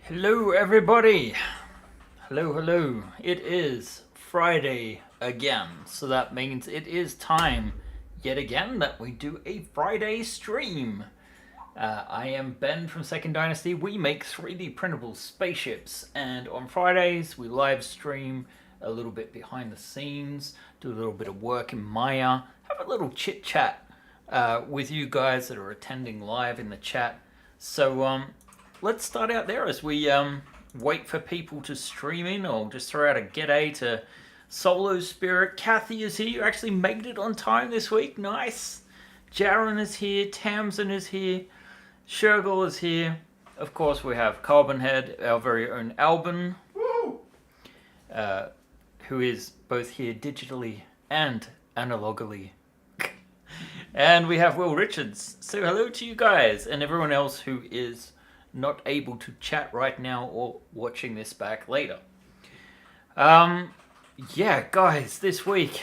Hello, everybody. Hello. It is Friday again, so that means it is time yet again that we do a Friday stream. I am Ben from Second Dynasty. We make 3D printable spaceships, and on Fridays we live stream a little bit behind the scenes, do a little bit of work in Maya, have a little chit chat with you guys that are attending live in the chat. So let's start out there as we wait for people to stream in, or just throw out a g'day to Solo Spirit. Kathy is here. You actually made it on time this week. Nice. Jaren is here. Tamsin is here. Shergel is here. Of course, we have Carbonhead, our very own Albin, who is both here digitally and analogically. And we have Will Richards. So hello to you guys and everyone else who is not able to chat right now or watching this back later. Yeah, guys, this week,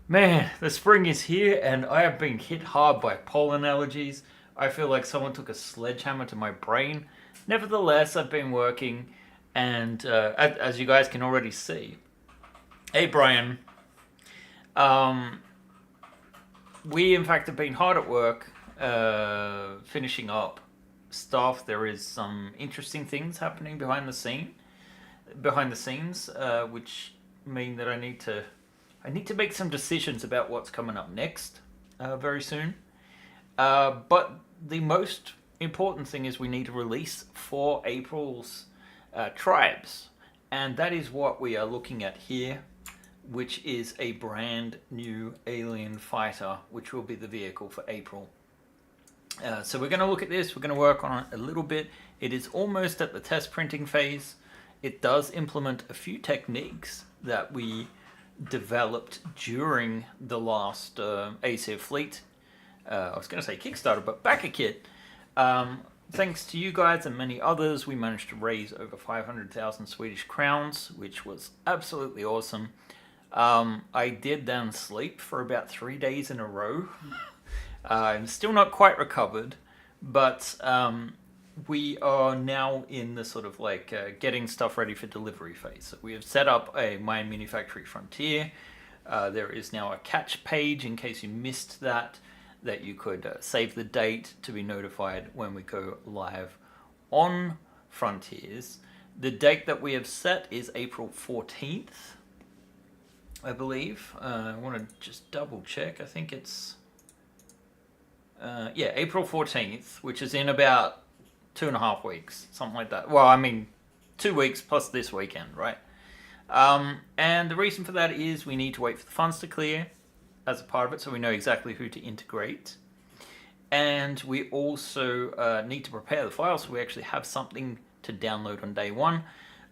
man, the spring is here and I have been hit hard by pollen allergies. I feel like someone took a sledgehammer to my brain. Nevertheless, I've been working, and as you guys can already see, hey Brian, we in fact have been hard at work finishing up stuff. There is some interesting things happening behind the scenes, which mean that I need to make some decisions about what's coming up next very soon. But the most important thing is we need to release for April's tribes, and that is what we are looking at here, which is a brand new alien fighter, which will be the vehicle for April. So we're going to look at this, we're going to work on it a little bit. It is almost at the test printing phase. It does implement a few techniques that we developed during the last Aesir Fleet. I was going to say Kickstarter, but Backer Kit. Thanks to you guys and many others, we managed to raise over 500,000 Swedish crowns, which was absolutely awesome. I did then sleep for about 3 days in a row. I'm still not quite recovered, but we are now in the sort of like getting stuff ready for delivery phase. So we have set up a MyMiniFactory Frontier. There is now a catch page in case you missed that you could save the date to be notified when we go live on Frontiers. The date that we have set is April 14th, I believe. I want to just double check. I think it's April 14th, which is in about 2.5 weeks, something like that. Well, I mean, 2 weeks plus this weekend, right? And the reason for that is we need to wait for the funds to clear as a part of it, so we know exactly who to integrate. And we also need to prepare the file, so we actually have something to download on day one.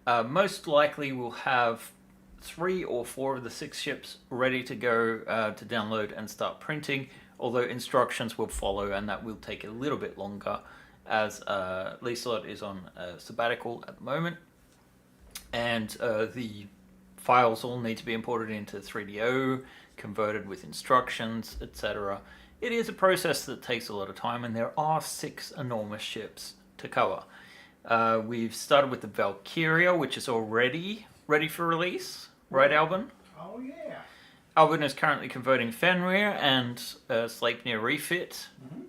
Most likely we'll have 3 or 4 of the 6 ships ready to go to download and start printing, although instructions will follow, and that will take a little bit longer as Lieselot is on sabbatical at the moment, and the files all need to be imported into 3DO, converted with instructions, etc. It is a process that takes a lot of time, and there are 6 enormous ships to cover. We've started with the Valkyria, which is already ready for release, right, Albin? Oh yeah. Albin is currently converting Fenrir and Sleipnir refit. Mm-hmm.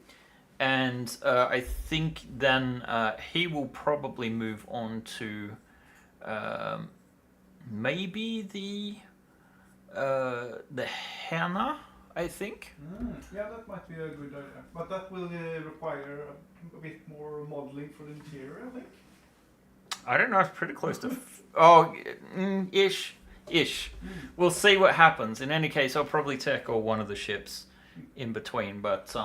And I think then he will probably move on to maybe the Hannah, I think. Yeah, that might be a good idea. But that will require a bit more modeling for the interior, I think. I don't know, it's pretty close to... ish. We'll see what happens. In any case, I'll probably tackle one of the ships in between, but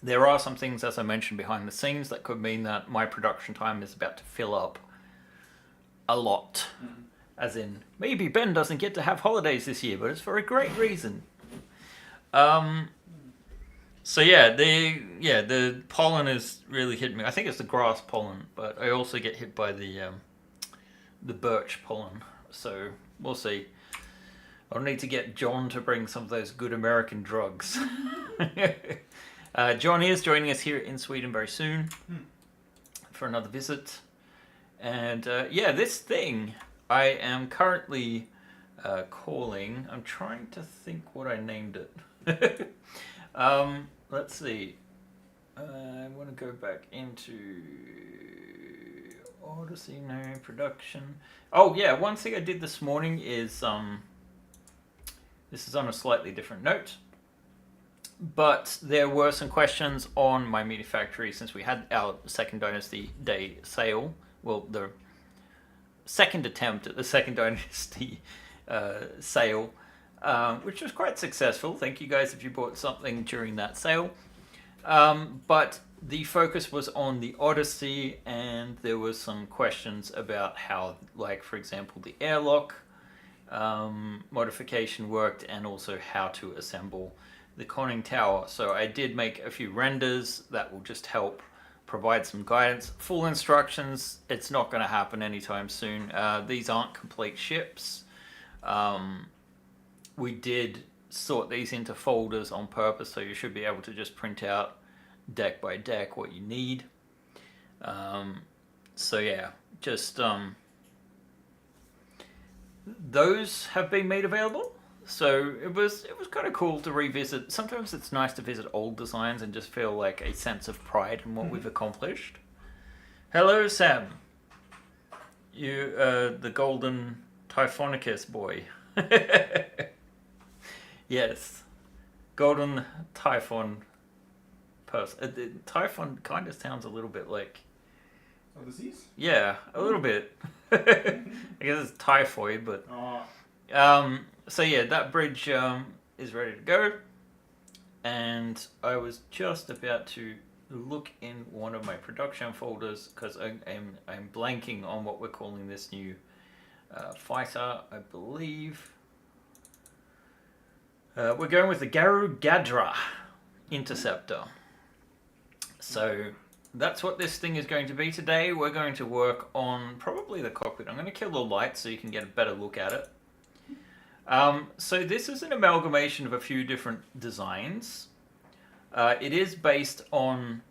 there are some things, as I mentioned, behind the scenes that could mean that my production time is about to fill up a lot. Mm-hmm. As in, maybe Ben doesn't get to have holidays this year, but it's for a great reason. So the pollen is really hitting me. I think it's the grass pollen, but I also get hit by the birch pollen. So we'll see. I'll need to get John to bring some of those good American drugs. John is joining us here in Sweden very soon. for another visit. And yeah, this thing I am currently calling. I'm trying to think what I named it. Let's see. I want to go back into Odyssey, no production. Oh yeah, one thing I did this morning is this is on a slightly different note, but there were some questions on MyMiniFactory since we had our Second Dynasty Day sale. Well, the second attempt at the Second Dynasty sale, which was quite successful. Thank you guys if you bought something during that sale. But the focus was on the Odyssey, and there was some questions about how, like, for example, the airlock modification worked, and also how to assemble the conning tower. So I did make a few renders that will just help provide some guidance. Full instructions, it's not going to happen anytime soon. These aren't complete ships. We did sort these into folders on purpose, so you should be able to just print out deck by deck what you need. So yeah, just those have been made available. So it was kind of cool to revisit. Sometimes it's nice to visit old designs and just feel like a sense of pride in what we've accomplished. Hello, Sam. You, the golden Typhonicus boy. Yes, golden Typhon person. Typhon kind of sounds a little bit like... A disease? Yeah, a little bit. I guess it's typhoid, but... So yeah, that bridge is ready to go. And I was just about to look in one of my production folders, because I'm blanking on what we're calling this new fighter, I believe. We're going with the Gaeru Gadra interceptor. So that's what this thing is going to be today. We're going to work on probably the cockpit. I'm going to kill the lights so you can get a better look at it. So this is an amalgamation of a few different designs. It is based on,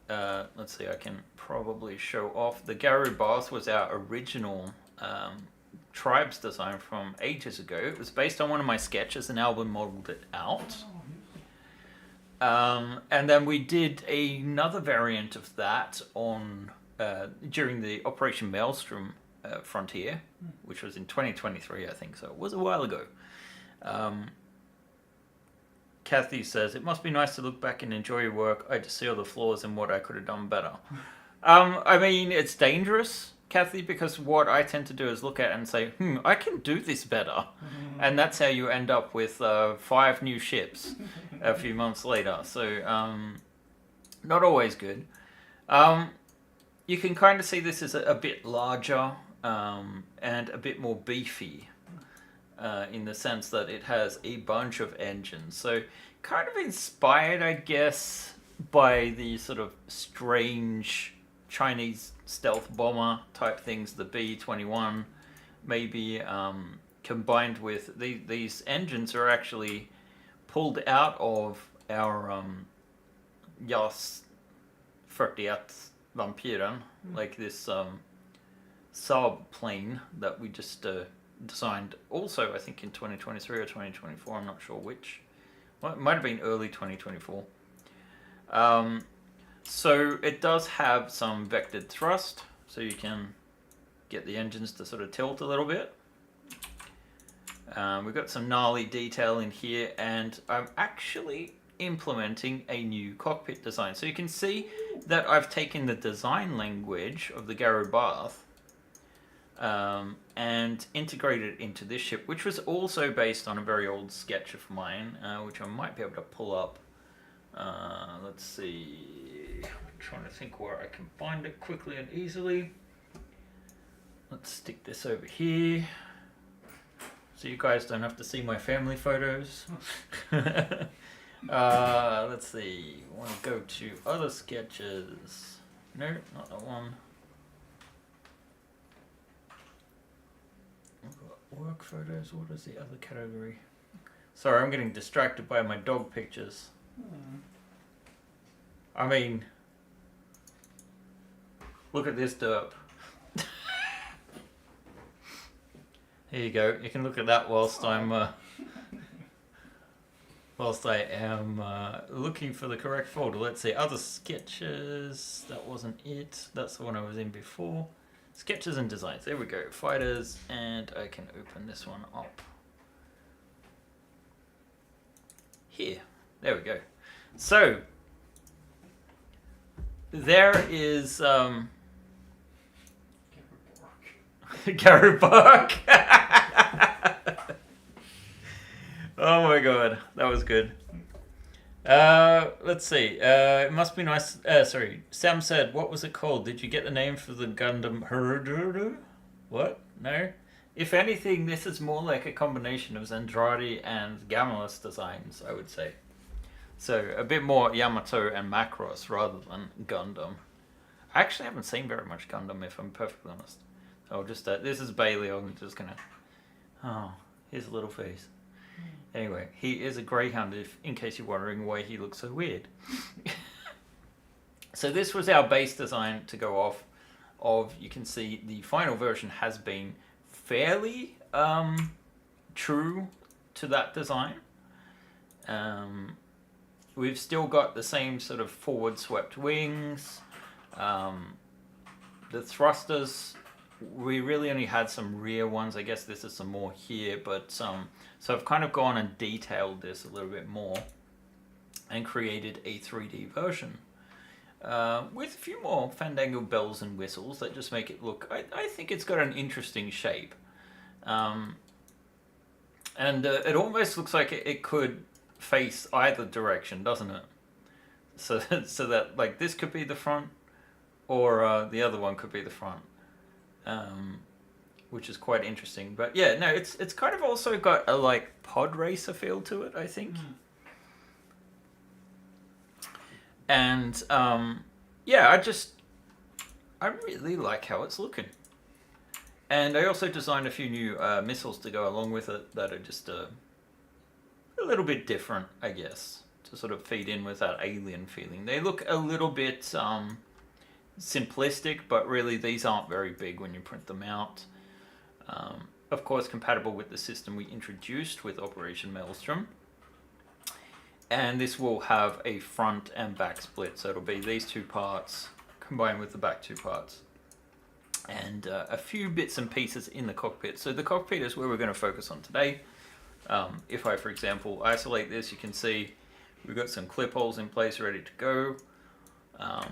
let's see, I can probably show off. The Gaeru Bath was our original tribes design from ages ago. It was based on one of my sketches, and Alvin modeled it out. And then we did another variant of that on during the Operation Maelstrom frontier, which was in 2023, I think, so it was a while ago. Kathy says, it must be nice to look back and enjoy your work. I just see all the flaws and what I could have done better. I mean, it's dangerous, Kathy, because what I tend to do is look at it and say, I can do this better. And that's how you end up with 5 new ships a few months later. So, not always good. You can kind of see this as a bit larger and a bit more beefy in the sense that it has a bunch of engines. So, kind of inspired, I guess, by the sort of strange Chinese stealth bomber type things, the B-21, maybe, combined with these engines are actually pulled out of our JAS 41 Vampiren, like this Saab plane that we just designed also, I think, in 2023 or 2024, I'm not sure which. Well, it might have been early 2024. So it does have some vectored thrust, so you can get the engines to sort of tilt a little bit. We've got some gnarly detail in here, and I'm actually implementing a new cockpit design. So you can see that I've taken the design language of the Gaeru Bath and integrated it into this ship, which was also based on a very old sketch of mine, which I might be able to pull up. Let's see. I'm trying to think where I can find it quickly and easily. Let's stick this over here, so you guys don't have to see my family photos. Let's see. I want to go to other sketches. No, not that one. I've got work photos. What is the other category? Sorry, I'm getting distracted by my dog pictures. I mean, Look at this derp. There you go. You can look at that whilst I am looking for the correct folder. Let's see, other sketches. That wasn't it. That's the one I was in before. Sketches and designs. There we go. Fighters, and I can open this one up. Here. There we go. So there is Gaeru Gadra. Oh my god, that was good. Let's see. It must be nice. Sorry, Sam said, what was it called? Did you get the name for the Gundam Herder? What? No? If anything, this is more like a combination of Zentradi and Gammalis designs, I would say. So, a bit more Yamato and Macross rather than Gundam. I actually haven't seen very much Gundam, if I'm perfectly honest. Oh, just this is Bailey. I'm just gonna... Oh, here's a little face. Anyway, he is a greyhound, in case you're wondering why he looks so weird. So this was our base design to go off of. You can see the final version has been fairly true to that design. We've still got the same sort of forward swept wings. The thrusters, we really only had some rear ones. I guess this is some more here, but so I've kind of gone and detailed this a little bit more and created a 3D version with a few more Fandango bells and whistles that just make it look, I think it's got an interesting shape. And it almost looks like it could face either direction, doesn't it? So that like this could be the front, or the other one could be the front, which is quite interesting. But yeah, no, it's kind of also got a like pod racer feel to it, I think. And yeah, I really like how it's looking. And I also designed a few new missiles to go along with it that are just a little bit different, I guess, to sort of feed in with that alien feeling. They look a little bit simplistic, but really these aren't very big when you print them out. Of course, compatible with the system we introduced with Operation Maelstrom. And this will have a front and back split, so it'll be these two parts combined with the back two parts. And a few bits and pieces in the cockpit. So the cockpit is where we're going to focus on today. If I, for example, isolate this, you can see we've got some clip holes in place ready to go. I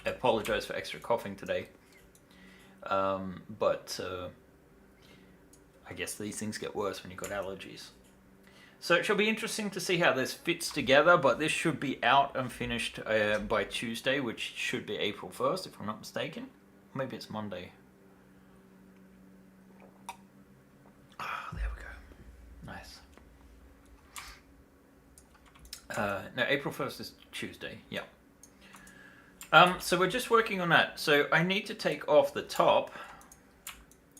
apologize for extra coughing today. But I guess these things get worse when you've got allergies. So it should be interesting to see how this fits together, but this should be out and finished by Tuesday, which should be April 1st, if I'm not mistaken. Maybe it's Monday. Ah, there we go. Nice. No, April 1st is Tuesday, yeah. So we're just working on that. So I need to take off the top,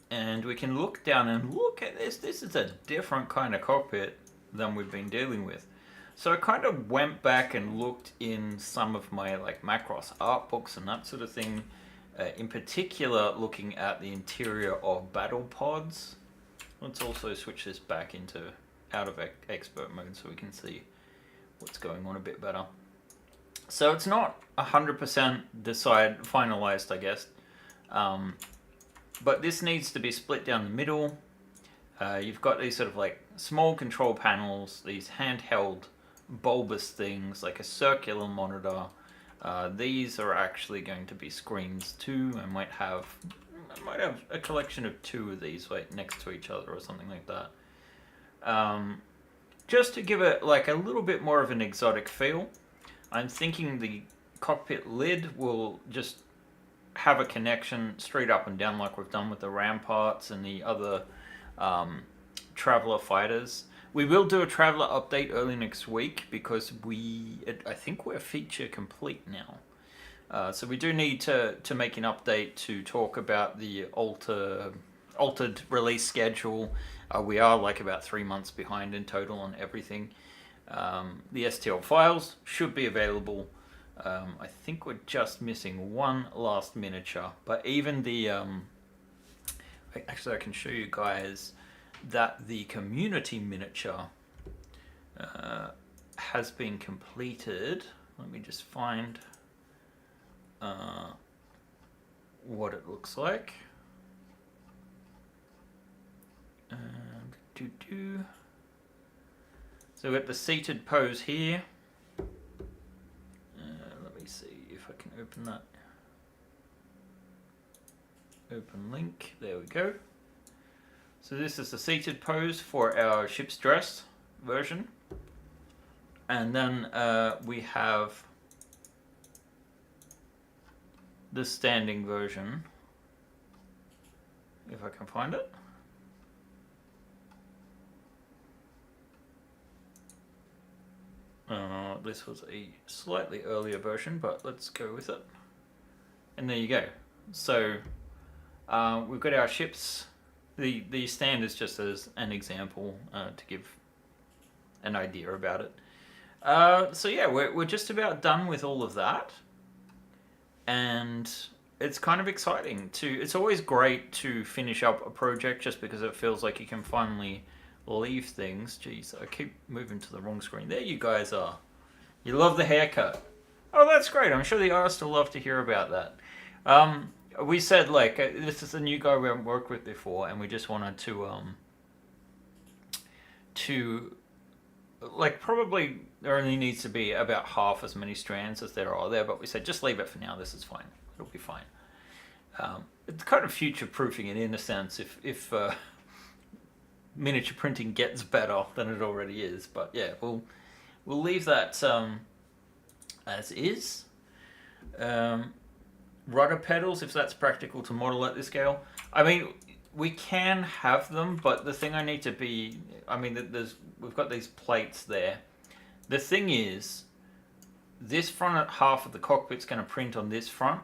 and we can look down and look at this. This is a different kind of cockpit than we've been dealing with. So I kind of went back and looked in some of my like Macross art books and that sort of thing. In particular, looking at the interior of battle pods. Let's also switch this back into out of expert mode so we can see what's going on a bit better. So it's not 100% finalized, I guess. But this needs to be split down the middle. You've got these sort of like small control panels, these handheld bulbous things like a circular monitor. These are actually going to be screens too. I might have a collection of two of these like next to each other or something like that. Just to give it like a little bit more of an exotic feel. I'm thinking the cockpit lid will just have a connection straight up and down like we've done with the Ramparts and the other Traveler fighters. We will do a Traveler update early next week because I think we're feature complete now. So we do need to make an update to talk about the altered release schedule. We are like about 3 months behind in total on everything. The STL files should be available I think we're just missing one last miniature, but even the actually I can show you guys that the community miniature has been completed. Let me just find what it looks like. So we've got the seated pose here. Let me see if I can open that. Open link. There we go. So this is the seated pose for our ship's dress version. And then we have the standing version, if I can find it. This was a slightly earlier version, but let's go with it. And there you go. So we've got our ships. The stand is just as an example to give an idea about it. So yeah, we're just about done with all of that. And it's kind of exciting it's always great to finish up a project just because it feels like you can finally leave things. Jeez, I keep moving to the wrong screen. There you guys are. You love the haircut. Oh, that's great. I'm sure the artists will love to hear about that. We said, like, this is a new guy we haven't worked with before, and we just wanted to like, probably there only needs to be about half as many strands as there are there, but we said just leave it for now. This is fine. It'll be fine. It's kind of future-proofing it in a sense if miniature printing gets better than it already is. But yeah, we'll leave that as is. Rudder pedals, if that's practical to model at this scale. I mean, we can have them, but the thing I need to be... I mean, we've got these plates there. The thing is, this front half of the cockpit's going to print on this front,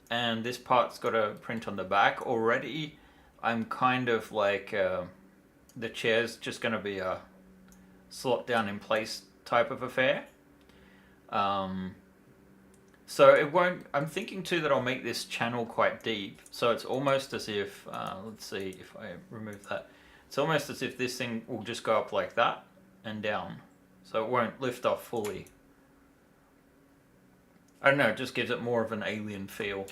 and this part's got to print on the back. Already, I'm kind of like... the chair's just going to be a slot down in place type of affair. So it won't... I'm thinking too that I'll make this channel quite deep. So it's almost as if... let's see if I remove that. It's almost as if this thing will just go up like that and down. So it won't lift off fully. I don't know, it just gives it more of an alien feel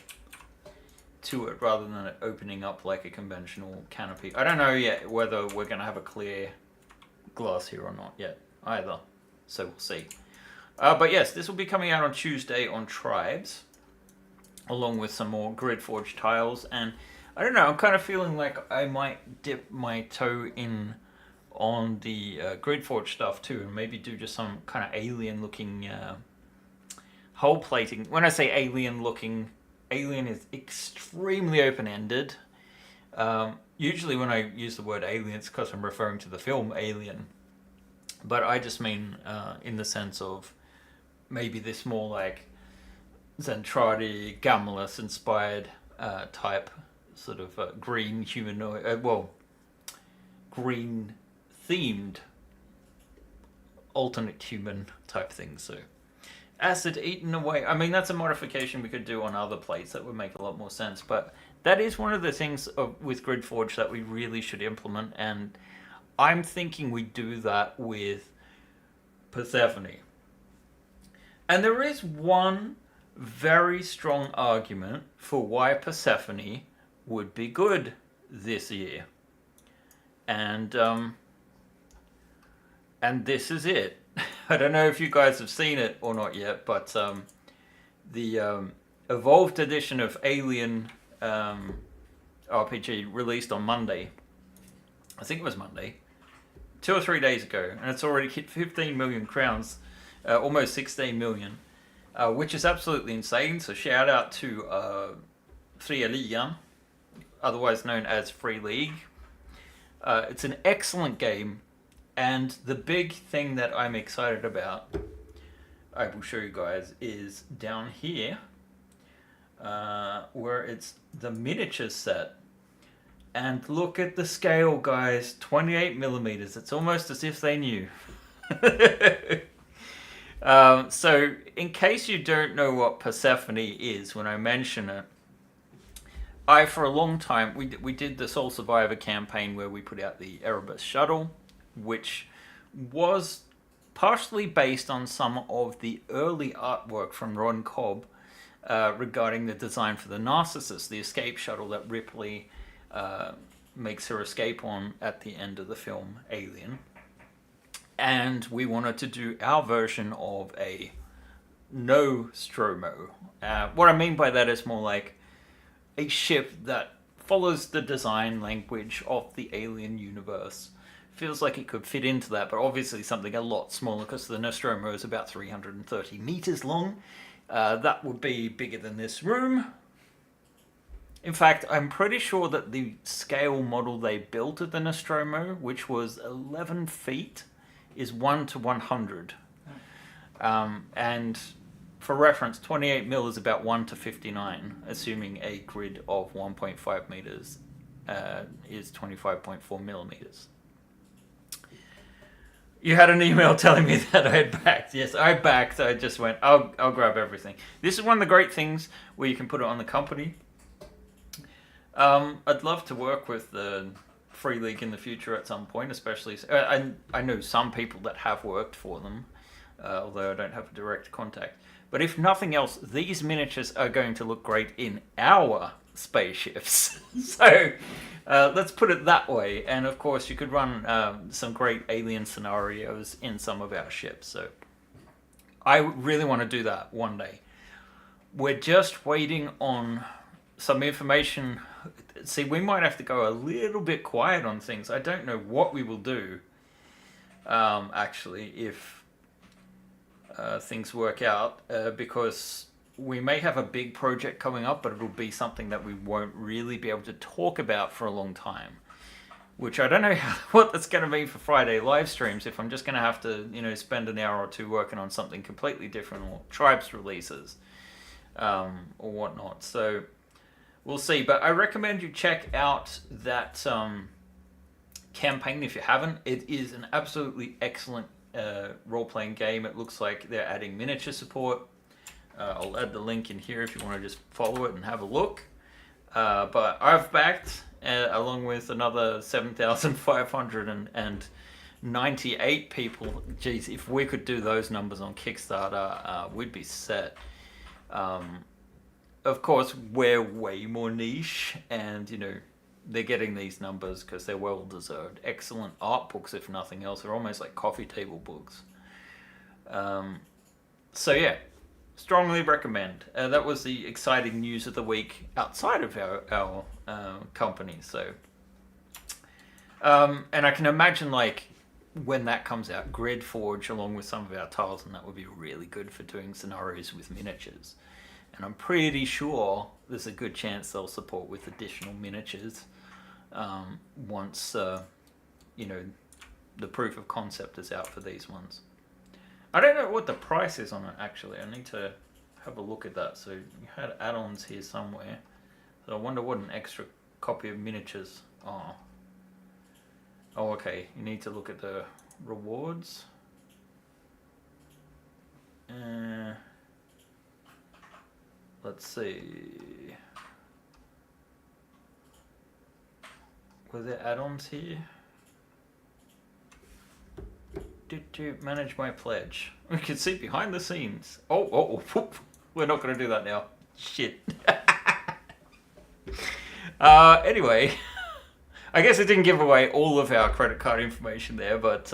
to it rather than it opening up like a conventional canopy. I don't know yet whether we're going to have a clear glass here or not yet either. So we'll see. But yes, this will be coming out on Tuesday on Tribes, along with some more GridForge tiles. And I don't know, I'm kind of feeling like I might dip my toe in on the GridForge stuff too, and maybe do just some kind of alien-looking hull plating. When I say alien-looking, alien is extremely open-ended. Usually when I use the word alien, it's because I'm referring to the film Alien. But I just mean in the sense of maybe this more like Zentradi, Gamulus inspired type sort of green humanoid, green themed alternate human type thing. So acid eaten away. I mean, that's a modification we could do on other plates that would make a lot more sense. But that is one of the things with GridForge that we really should implement. And I'm thinking we do that with Persephone. And there is one very strong argument for why Persephone would be good this year. And this is it. I don't know if you guys have seen it or not yet, but the Evolved edition of Alien RPG released on Monday. I think it was Monday. 2 or 3 days ago, and it's already hit 15 million crowns, almost 16 million, which is absolutely insane. So shout out to Fria Ligan, otherwise known as Free League. It's an excellent game, and the big thing that I'm excited about, I will show you guys, is down here, where it's the miniatures set. And look at the scale, guys. 28 millimeters. It's almost as if they knew. So, in case you don't know what Persephone is, when I mention it, for a long time, we did the Soul Survivor campaign where we put out the Erebus shuttle, which was partially based on some of the early artwork from Ron Cobb regarding the design for the Narcissus, the escape shuttle that Ripley makes her escape on at the end of the film Alien. And we wanted to do our version of a Nostromo. What I mean by that is more like a ship that follows the design language of the Alien universe. Feels like it could fit into that, but obviously something a lot smaller because the Nostromo is about 330 meters long. That would be bigger than this room. In fact, I'm pretty sure that the scale model they built of the Nostromo, which was 11 feet, is 1 to 100. And for reference, 28 mil is about 1 to 59, assuming a grid of 1.5 meters is 25.4 millimeters. You had an email telling me that I had backed. Yes, I backed. I just went, I'll grab everything. This is one of the great things where you can put it on the company. I'd love to work with the Free League in the future at some point, especially. I know some people that have worked for them, although I don't have a direct contact. But if nothing else, these miniatures are going to look great in our spaceships. So let's put it that way. And of course, you could run some great alien scenarios in some of our ships. So I really want to do that one day. We're just waiting on some information. See, we might have to go a little bit quiet on things. I don't know what we will do, actually, if things work out, because we may have a big project coming up, but it'll be something that we won't really be able to talk about for a long time. Which I don't know what that's going to mean for Friday live streams, if I'm just going to have to, spend an hour or two working on something completely different, or Tribes releases, or whatnot. So we'll see. But I recommend you check out that campaign if you haven't. It is an absolutely excellent role-playing game. It looks like they're adding miniature support. I'll add the link in here if you want to just follow it and have a look. But I've backed, along with another 7,598 people. Geez, if we could do those numbers on Kickstarter, we'd be set. Of course, we're way more niche, and, they're getting these numbers because they're well-deserved. Excellent art books, if nothing else. They're almost like coffee table books. So, yeah. Strongly recommend. That was the exciting news of the week outside of our company. So, and I can imagine, like, when that comes out, GridForge, along with some of our tiles, and that would be really good for doing scenarios with miniatures. And I'm pretty sure there's a good chance they'll support with additional miniatures once, the proof of concept is out for these ones. I don't know what the price is on it, actually. I need to have a look at that. So you had add-ons here somewhere. So I wonder what an extra copy of miniatures are. Oh, okay. You need to look at the rewards. Let's see. Were there add-ons here? To manage my pledge. We can see behind the scenes. Oh, we're not going to do that now. Shit. Anyway, I guess I didn't give away all of our credit card information there, but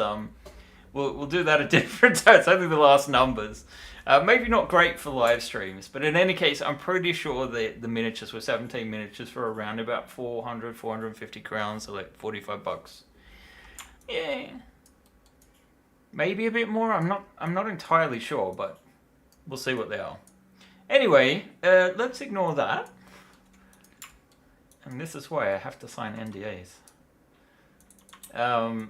we'll do that at different times. It's only the last numbers. Maybe not great for live streams, but in any case, I'm pretty sure the miniatures were 17 miniatures for around about 450 crowns, so like $45. Yeah. Maybe a bit more. I'm not entirely sure, but we'll see what they are. Anyway, let's ignore that. And this is why I have to sign NDAs. I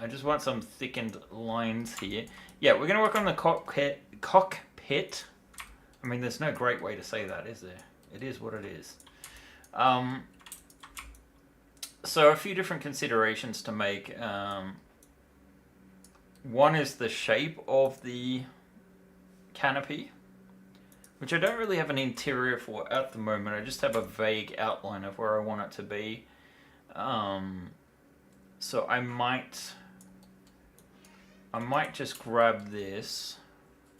just want some thickened lines here. Yeah, we're going to work on the cockpit. I mean, there's no great way to say that, is there? It is what it is. So a few different considerations to make. One is the shape of the canopy, which I don't really have an interior for at the moment. I just have a vague outline of where I want it to be. So I might just grab this,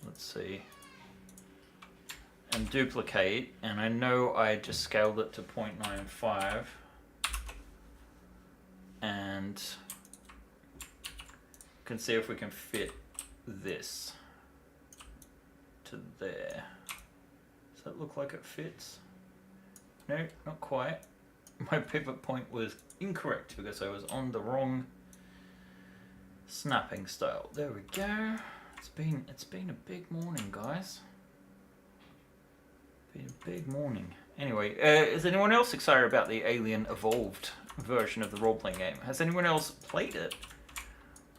let's see, and duplicate, and I know I just scaled it to 0.95, and can see if we can fit this to there. Does that look like it fits? No, not quite. My pivot point was incorrect because I was on the wrong snapping style. There we go. It's been a big morning, guys. Been a big morning. Anyway, is anyone else excited about the Alien Evolved version of the role-playing game? Has anyone else played it?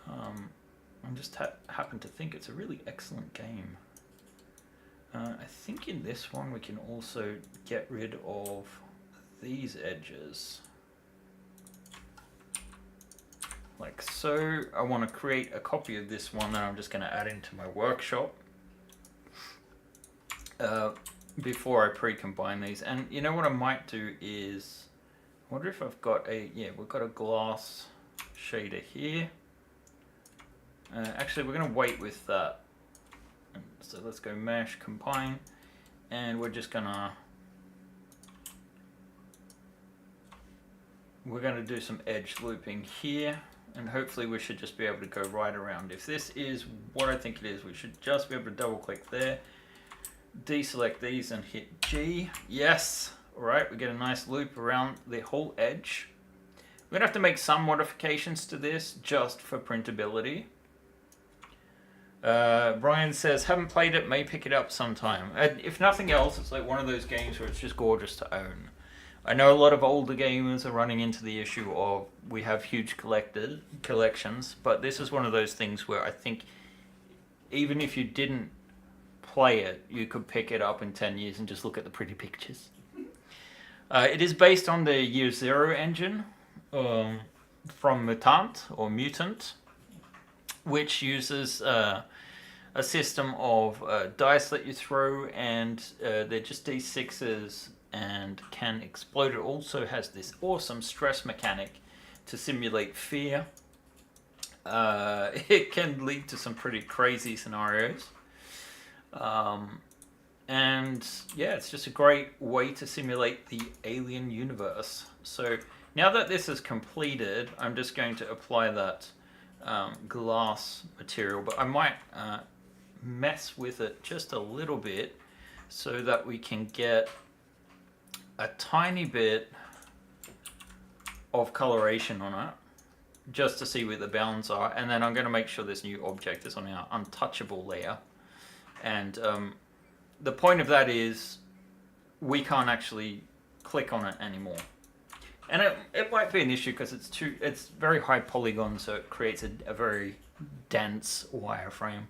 I just happen to think it's a really excellent game. I think in this one we can also get rid of these edges. Like so. I want to create a copy of this one that I'm just going to add into my workshop before I pre-combine these. And you know what I might do is, I wonder if I've got we've got a glass shader here. Actually, we're going to wait with that. So let's go mesh, combine, and we're just gonna do some edge looping here, and hopefully we should just be able to go right around. If this is what I think it is, we should just be able to double click there, deselect these and hit G. Yes. All right, we get a nice loop around the whole edge. We're gonna have to make some modifications to this just for printability. Brian says, haven't played it, may pick it up sometime. If nothing else, it's like one of those games where it's just gorgeous to own. I know a lot of older gamers are running into the issue of we have huge collections, but this is one of those things where I think even if you didn't play it, you could pick it up in 10 years and just look at the pretty pictures. It is based on the Year Zero engine from Mutant, which uses a system of dice that you throw, and they're just D6s and can explode. It also has this awesome stress mechanic to simulate fear. It can lead to some pretty crazy scenarios. And yeah, it's just a great way to simulate the alien universe. So now that this is completed, I'm just going to apply that glass material, but I might mess with it just a little bit so that we can get a tiny bit of coloration on it, just to see where the bounds are. And then I'm going to make sure this new object is on our untouchable layer. And the point of that is we can't actually click on it anymore. And it might be an issue because it's very high polygon, so it creates a very dense wireframe.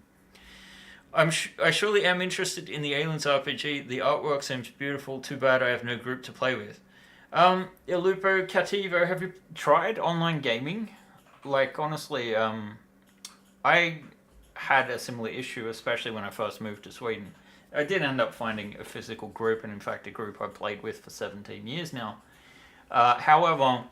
I surely am interested in the Aliens RPG. The artwork seems beautiful. Too bad I have no group to play with. Ilupo, Cativo, have you tried online gaming? Like, honestly, I had a similar issue, especially when I first moved to Sweden. I did end up finding a physical group, and in fact a group I played with for 17 years now. However,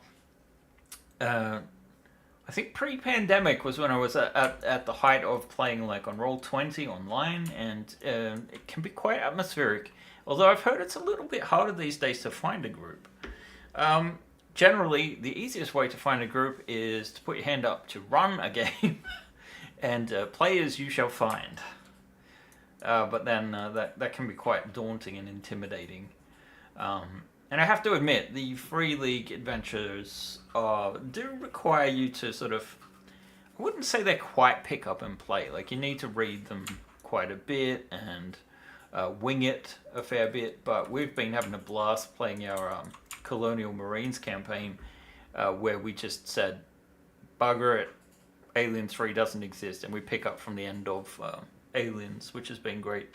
I think pre-pandemic was when I was at the height of playing like on Roll20 online, and it can be quite atmospheric. Although I've heard it's a little bit harder these days to find a group. Generally, the easiest way to find a group is to put your hand up to run a game, and play as you shall find. But then that can be quite daunting and intimidating. And I have to admit, the Free League adventures do require you to sort of, I wouldn't say they're quite pick up and play. Like, you need to read them quite a bit and wing it a fair bit. But we've been having a blast playing our Colonial Marines campaign, where we just said, bugger it, Alien 3 doesn't exist, and we pick up from the end of Aliens, which has been great.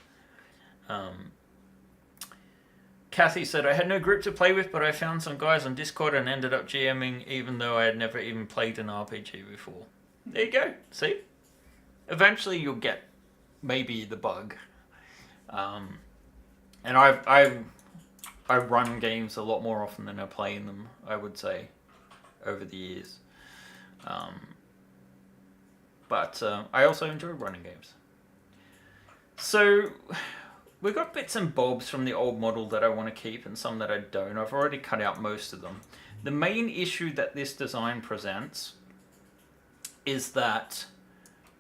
Kathy said, I had no group to play with, but I found some guys on Discord and ended up GMing, even though I had never even played an RPG before. There you go. See? Eventually you'll get maybe the bug. And I run games a lot more often than I play in them, I would say, over the years. But I also enjoy running games. So we've got bits and bobs from the old model that I want to keep and some that I don't. I've already cut out most of them. The main issue that this design presents is that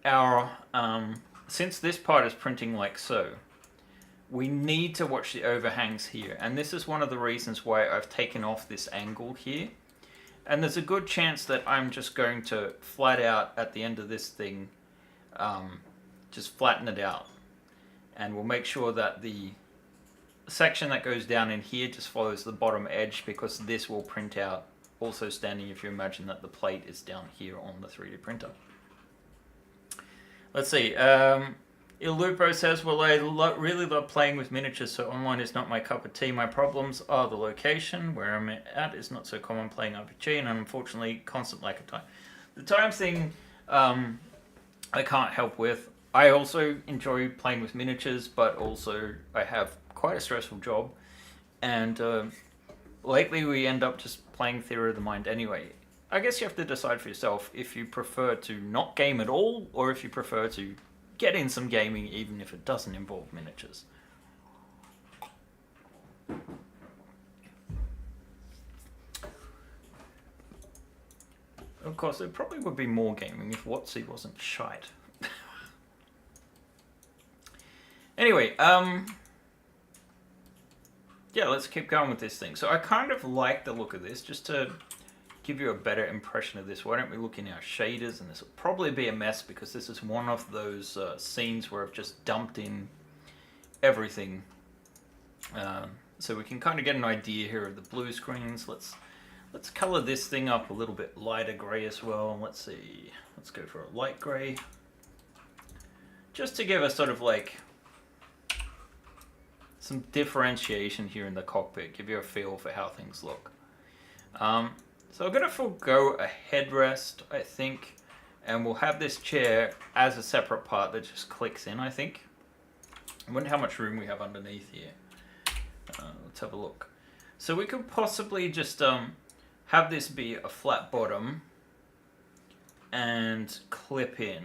our since this part is printing like so, we need to watch the overhangs here. And this is one of the reasons why I've taken off this angle here. And there's a good chance that I'm just going to flat out at the end of this thing, just flatten it out. And we'll make sure that the section that goes down in here just follows the bottom edge, because this will print out also standing if you imagine that the plate is down here on the 3D printer. Let's see. Il Lupo says, well, I really love playing with miniatures, so online is not my cup of tea. My problems are the location. Where I'm at is not so common playing RPG, and unfortunately, constant lack of time. The time thing, I can't help with. I also enjoy playing with miniatures, but also I have quite a stressful job. And lately we end up just playing Theory of the Mind anyway. I guess you have to decide for yourself if you prefer to not game at all, or if you prefer to get in some gaming even if it doesn't involve miniatures. Of course, there probably would be more gaming if WotC wasn't shite. Anyway, yeah, let's keep going with this thing. So I kind of like the look of this. Just to give you a better impression of this, why don't we look in our shaders? And this will probably be a mess because this is one of those scenes where I've just dumped in everything. So we can kind of get an idea here of the blue screens. Let's color this thing up a little bit lighter gray as well. Let's see, let's go for a light gray. Just to give us sort of like some differentiation here in the cockpit, give you a feel for how things look. So I'm going to forego a headrest, I think, and we'll have this chair as a separate part that just clicks in, I think. I wonder how much room we have underneath here. Let's have a look. So we could possibly just have this be a flat bottom and clip in,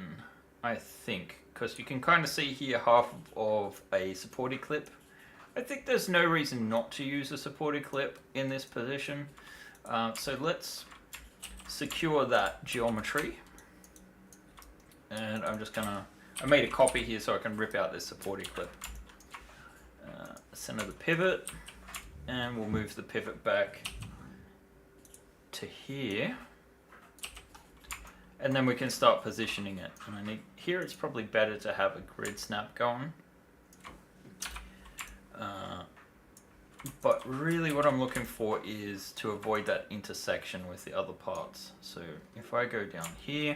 I think, because you can kind of see here half of a supported clip. I think there's no reason not to use a supported clip in this position. So let's secure that geometry. And I'm just gonna, I made a copy here so I can rip out this supported clip. Center the pivot, and we'll move the pivot back to here. And then we can start positioning it. And I need, here it's probably better to have a grid snap going. But really what I'm looking for is to avoid that intersection with the other parts. So if I go down here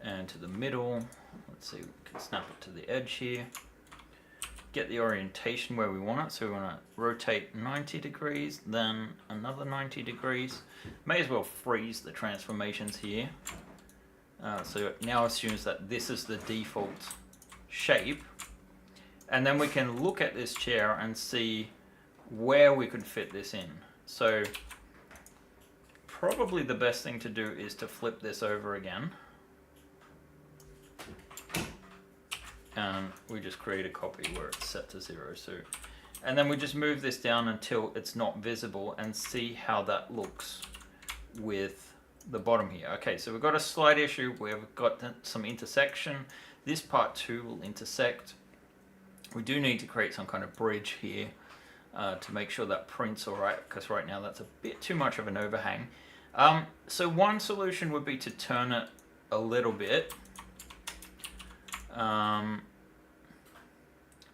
and to the middle, let's see, we can snap it to the edge here. Get the orientation where we want it. So we want to rotate 90 degrees, then another 90 degrees. May as well freeze the transformations here. So it now assumes that this is the default shape. And then we can look at this chair and see where we could fit this in. So probably the best thing to do is to flip this over again. And we just create a copy where it's set to 0. So, and then we just move this down until it's not visible and see how that looks with the bottom here. Okay, so we've got a slight issue where we've got some intersection. This part too will intersect. We do need to create some kind of bridge here to make sure that prints all right, because right now that's a bit too much of an overhang. So one solution would be to turn it a little bit.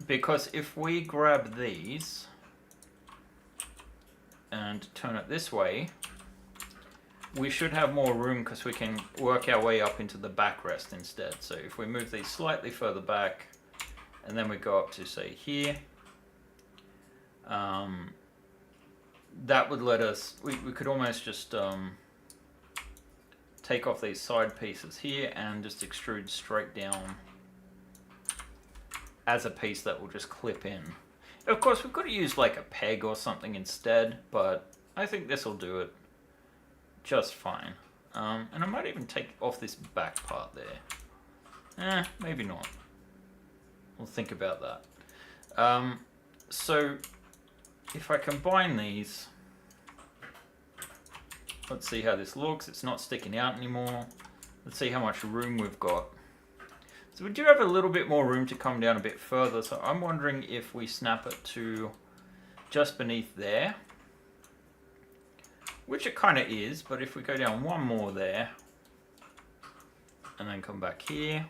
Because if we grab these and turn it this way, we should have more room because we can work our way up into the backrest instead. So if we move these slightly further back and then we go up to say here, that would let us, we could almost just take off these side pieces here and just extrude straight down as a piece that will just clip in. Of course, we could have used like a peg or something instead, but I think this will do it just fine. And I might even take off this back part there. Maybe not. We'll think about that. So if I combine these, let's see how this looks. It's not sticking out anymore. Let's see how much room we've got. So we do have a little bit more room to come down a bit further. So I'm wondering if we snap it to just beneath there, which it kind of is, but if we go down one more there and then come back here,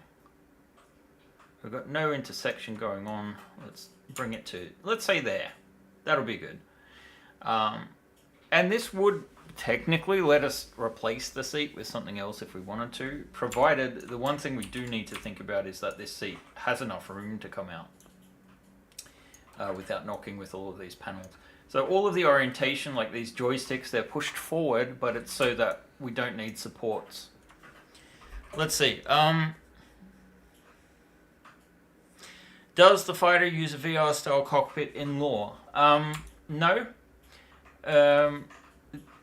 we've got no intersection going on. Let's bring it to, let's say there. That'll be good. And this would technically let us replace the seat with something else if we wanted to, provided the one thing we do need to think about is that this seat has enough room to come out without knocking with all of these panels. So all of the orientation, like these joysticks, they're pushed forward, but it's so that we don't need supports. Let's see. Does the fighter use a VR style cockpit in lore? No.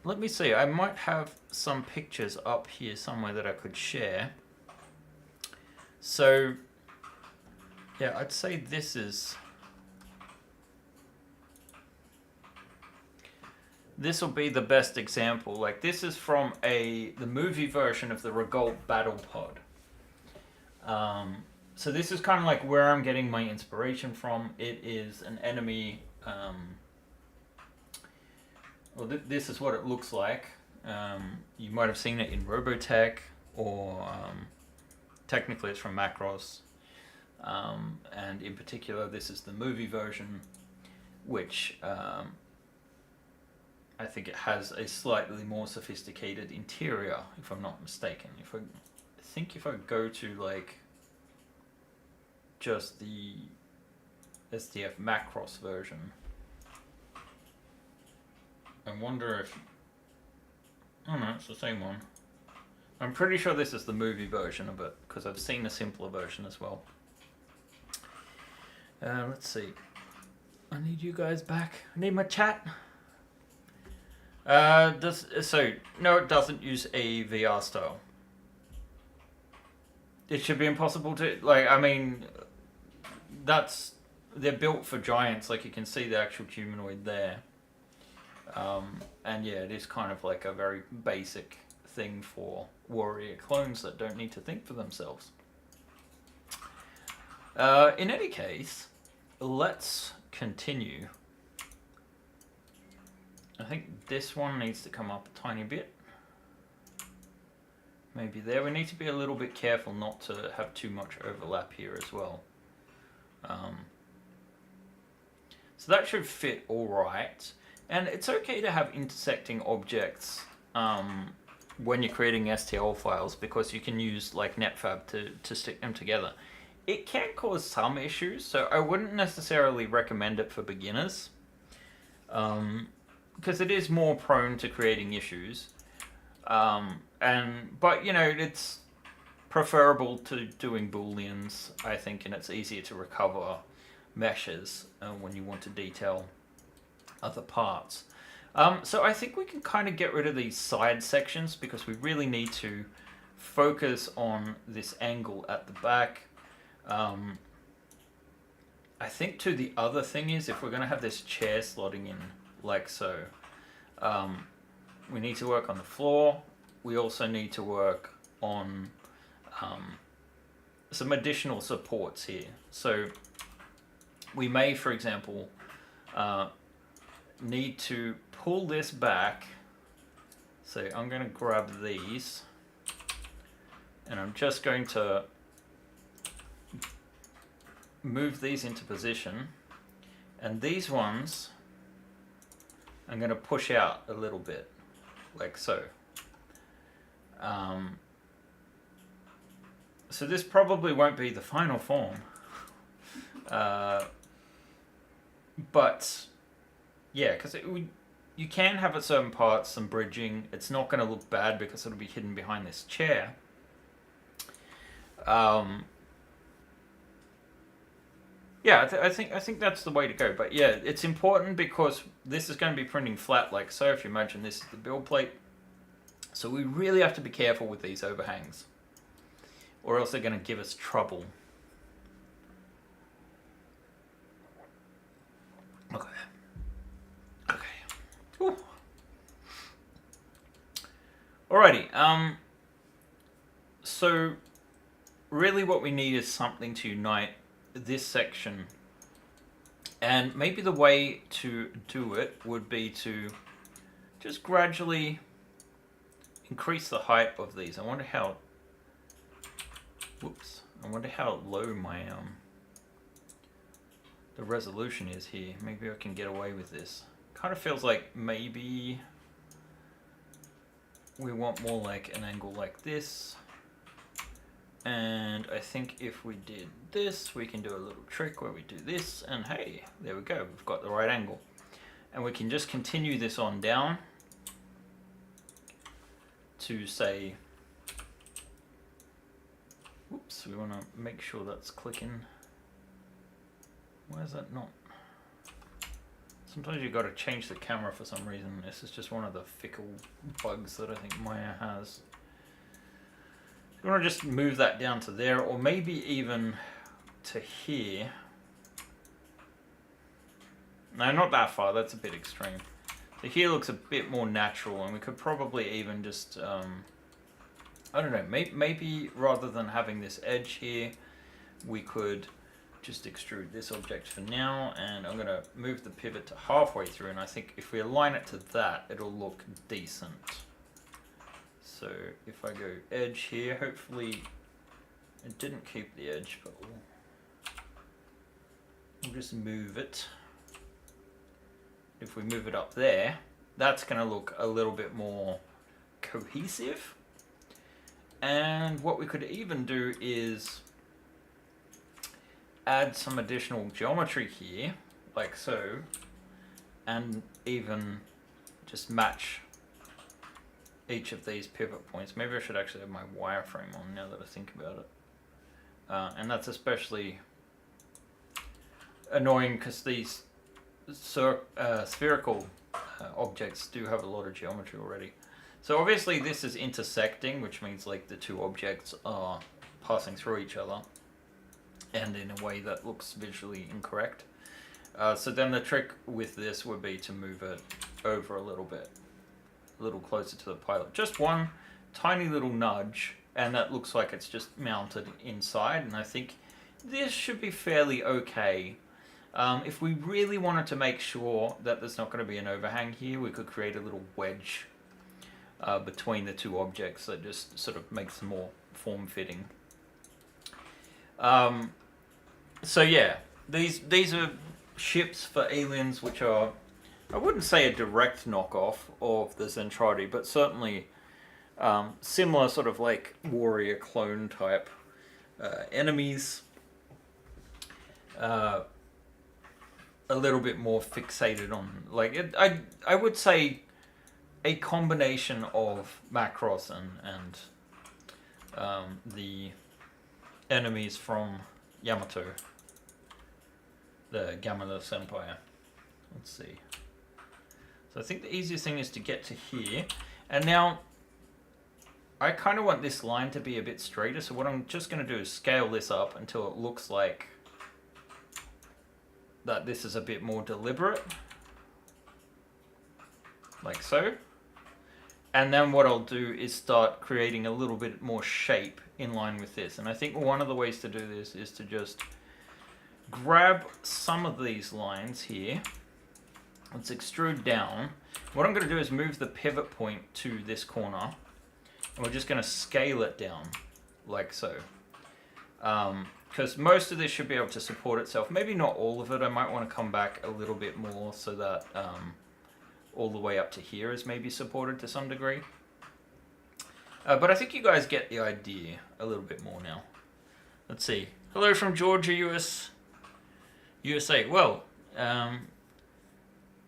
Let me see. I might have some pictures up here somewhere that I could share. So, yeah, I'd say this will be the best example. Like, this is from the movie version of the Regault Battle Pod. So this is kind of like where I'm getting my inspiration from. It is an enemy. Well, this is what it looks like. You might have seen it in Robotech, or technically it's from Macross. And in particular, this is the movie version, which I think it has a slightly more sophisticated interior, if I'm not mistaken. If I go to like just the SDF Macross version, I wonder if... Oh no, it's the same one. I'm pretty sure this is the movie version of it, because I've seen a simpler version as well. Let's see. I need you guys back. I need my chat. No, it doesn't use a VR style. It should be impossible to... Like, I mean... They're built for giants, like you can see the actual humanoid there. And yeah, it is kind of like a very basic thing for warrior clones that don't need to think for themselves. In any case, let's continue. I think this one needs to come up a tiny bit. Maybe there. We need to be a little bit careful not to have too much overlap here as well. So that should fit all right. And it's okay to have intersecting objects when you're creating STL files, because you can use like netfab to stick them together. It can cause some issues, so I wouldn't necessarily recommend it for beginners, because it is more prone to creating issues. But you know, it's preferable to doing booleans, I think, and it's easier to recover meshes when you want to detail other parts. So I think we can kind of get rid of these side sections, because we really need to focus on this angle at the back. I think too, the other thing is, if we're going to have this chair slotting in like so, we need to work on the floor. We also need to work on some additional supports here. So we may, for example, need to pull this back. So I'm going to grab these, and I'm just going to move these into position, and these ones I'm going to push out a little bit, like so. So this probably won't be the final form, but yeah, because you can have at certain parts some bridging. It's not going to look bad because it'll be hidden behind this chair. Yeah, I think that's the way to go. But yeah, it's important because this is going to be printing flat like so. If you imagine this is the build plate. So we really have to be careful with these overhangs, or else they're going to give us trouble. Okay. Okay. Whew. Alrighty. So really what we need is something to unite this section. And maybe the way to do it would be to just gradually increase the height of these. I wonder how low my the resolution is here. Maybe I can get away with this. Kind of feels like maybe we want more like an angle like this. And I think if we did this, we can do a little trick where we do this, and hey, there we go. We've got the right angle. And we can just continue this on down to say, whoops, we want to make sure that's clicking. Why is that not? Sometimes you've got to change the camera for some reason. This is just one of the fickle bugs that I think Maya has. You want to just move that down to there, or maybe even to here. No, not that far. That's a bit extreme. So here looks a bit more natural, and we could probably even just, I don't know, maybe rather than having this edge here, we could just extrude this object for now, and I'm going to move the pivot to halfway through, and I think if we align it to that, it'll look decent. So if I go edge here, hopefully it didn't keep the edge, but we'll just move it. If we move it up there, that's going to look a little bit more cohesive. And what we could even do is add some additional geometry here, like so, and even just match each of these pivot points. Maybe I should actually have my wireframe on now that I think about it. And that's especially annoying because these spherical objects do have a lot of geometry already. So obviously this is intersecting, which means like the two objects are passing through each other, and in a way that looks visually incorrect. So then the trick with this would be to move it over a little bit, a little closer to the pilot. Just one tiny little nudge, and that looks like it's just mounted inside, and I think this should be fairly okay. If we really wanted to make sure that there's not going to be an overhang here, we could create a little wedge between the two objects that just sort of makes them more form-fitting. So yeah, these are ships for aliens which are, I wouldn't say a direct knockoff of the Zentradi, but certainly similar sort of like warrior clone type enemies. A little bit more fixated on, like, I would say a combination of Macross and the enemies from Yamato, the Gamma Empire. Let's see. So I think the easiest thing is to get to here, and now I kind of want this line to be a bit straighter, so what I'm just going to do is scale this up until it looks like that this is a bit more deliberate, like so. And then what I'll do is start creating a little bit more shape in line with this. And I think one of the ways to do this is to just grab some of these lines here. Let's extrude down. What I'm going to do is move the pivot point to this corner, and we're just going to scale it down like so. Because most of this should be able to support itself. Maybe not all of it. I might want to come back a little bit more so that all the way up to here is maybe supported to some degree. But I think you guys get the idea a little bit more now. Let's see. Hello from Georgia, USA. Well,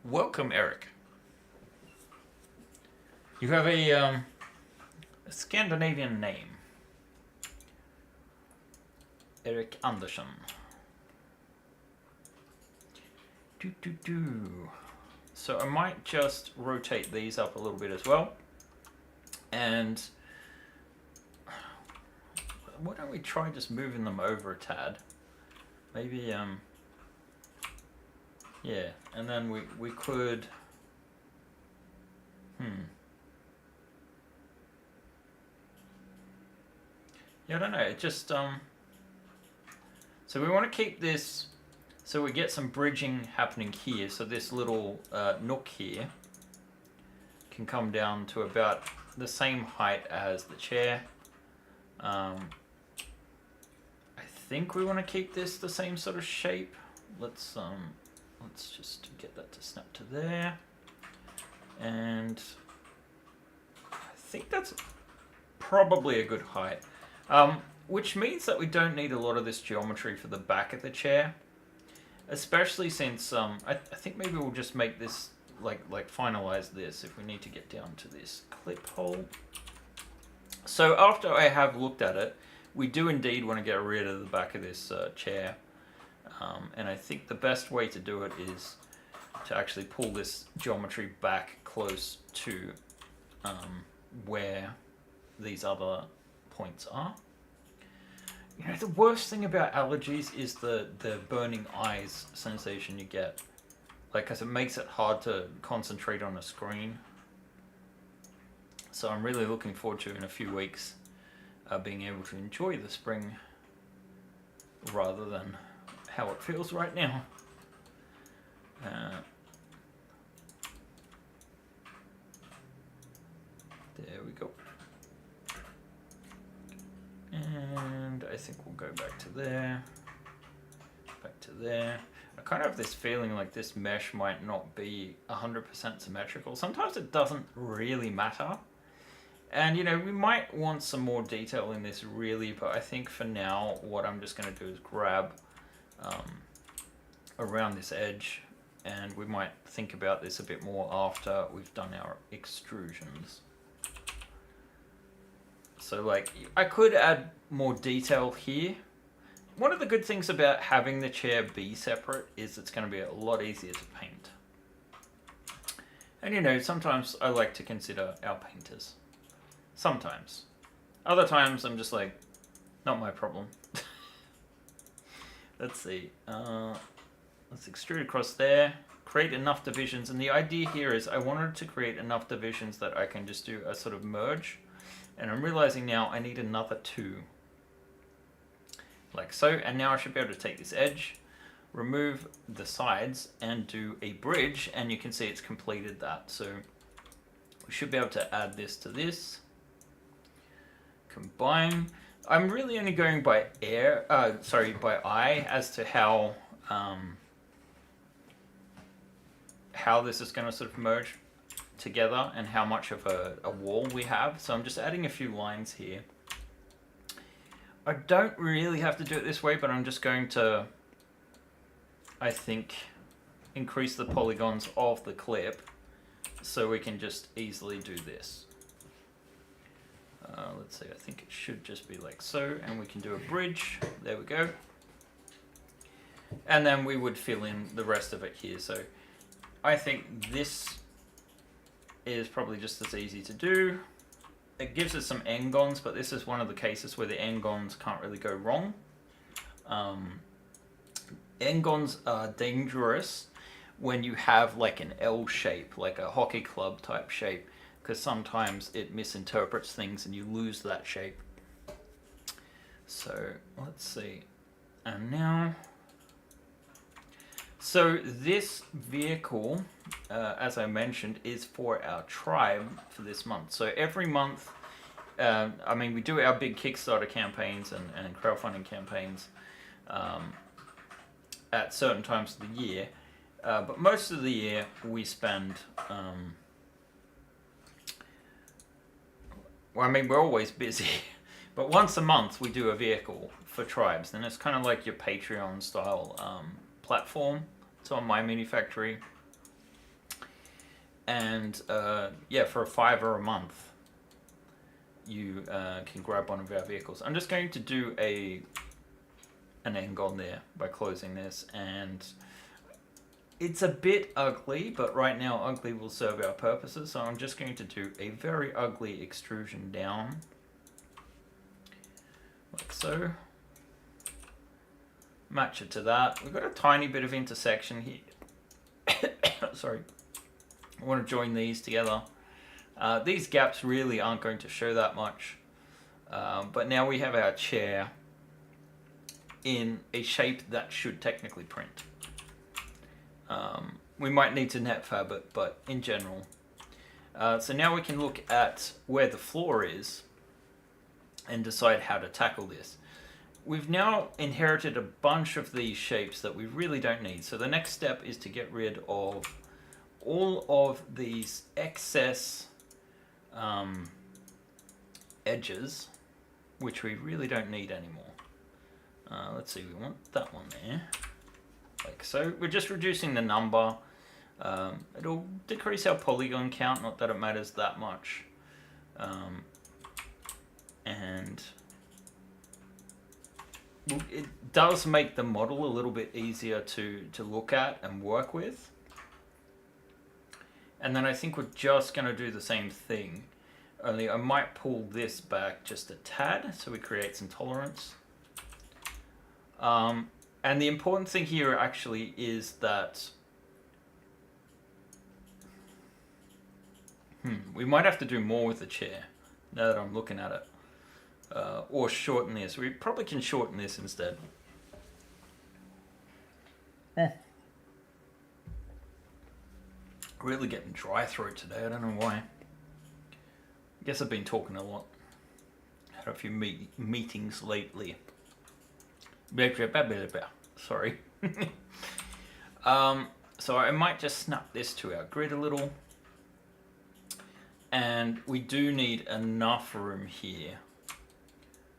welcome, Eric. You have a Scandinavian name. Eric Andersson. So I might just rotate these up a little bit as well. And why don't we try just moving them over a tad? Maybe, yeah, and then we could, yeah, I don't know, it just, so we want to keep this, so we get some bridging happening here, so this little nook here can come down to about the same height as the chair. I think we want to keep this the same sort of shape. Let's just get that to snap to there, and I think that's probably a good height, which means that we don't need a lot of this geometry for the back of the chair, especially since I think maybe we'll just make this like finalize this if we need to get down to this clip hole. So after I have looked at it, we do indeed want to get rid of the back of this chair. And I think the best way to do it is to actually pull this geometry back close to where these other points are. You know, the worst thing about allergies is the burning eyes sensation you get. Like, because it makes it hard to concentrate on a screen. So I'm really looking forward to, in a few weeks, being able to enjoy the spring rather than how it feels right now. There we go. And I think we'll go back to there. Back to there. I kind of have this feeling like this mesh might not be 100% symmetrical. Sometimes it doesn't really matter. And, you know, we might want some more detail in this really, but I think for now, what I'm just going to do is grab around this edge, and we might think about this a bit more after we've done our extrusions. So, like, I could add more detail here. One of the good things about having the chair be separate is it's going to be a lot easier to paint. And, you know, sometimes I like to consider our painters. Sometimes. Other times I'm just like, not my problem. Let's see. Let's extrude across there. Create enough divisions. And the idea here is I wanted to create enough divisions that I can just do a sort of merge. And I'm realizing now I need another 2. Like so. And now I should be able to take this edge, remove the sides, and do a bridge. And you can see it's completed that. So we should be able to add this to this. Combine. I'm really only going by by eye as to how this is going to sort of merge together and how much of a wall we have. So I'm just adding a few lines here. I don't really have to do it this way, but I'm just going to, I think, increase the polygons of the clip so we can just easily do this. Let's see, I think it should just be like so, and we can do a bridge. There we go. And then we would fill in the rest of it here. So I think this is probably just as easy to do. It gives us some n-gons, but this is one of the cases where the n-gons can't really go wrong. N-gons are dangerous when you have like an L shape, like a hockey club type shape, because sometimes it misinterprets things and you lose that shape. So let's see. And now, so this vehicle, as I mentioned, is for our tribe for this month. So every month, I mean, we do our big Kickstarter campaigns and crowdfunding campaigns at certain times of the year. But most of the year we spend, well, I mean, we're always busy, but once a month we do a vehicle for tribes. And it's kind of like your Patreon style platform. It's on MyMiniFactory. And yeah, for a $5 a month, you can grab one of our vehicles. I'm just going to do an angle there by closing this, and It's a bit ugly, but right now ugly will serve our purposes, so I'm just going to do a very ugly extrusion down. Like so. Match it to that. We've got a tiny bit of intersection here. Sorry. I want to join these together. These gaps really aren't going to show that much. But now we have our chair in a shape that should technically print. We might need to net fab it, but in general. So now we can look at where the floor is and decide how to tackle this. We've now inherited a bunch of these shapes that we really don't need. So the next step is to get rid of all of these excess edges, which we really don't need anymore. Let's see, we want that one there. Like so. We're just reducing the number. It'll decrease our polygon count, not that it matters that much. And it does make the model a little bit easier to look at and work with. And then I think we're just going to do the same thing, only I might pull this back just a tad so we create some tolerance. And the important thing here actually is that we might have to do more with the chair now that I'm looking at it. Or shorten this. We probably can shorten this instead. Really getting dry throat today. I don't know why. I guess I've been talking a lot. Had a few meetings lately. Sorry. So I might just snap this to our grid a little. And we do need enough room here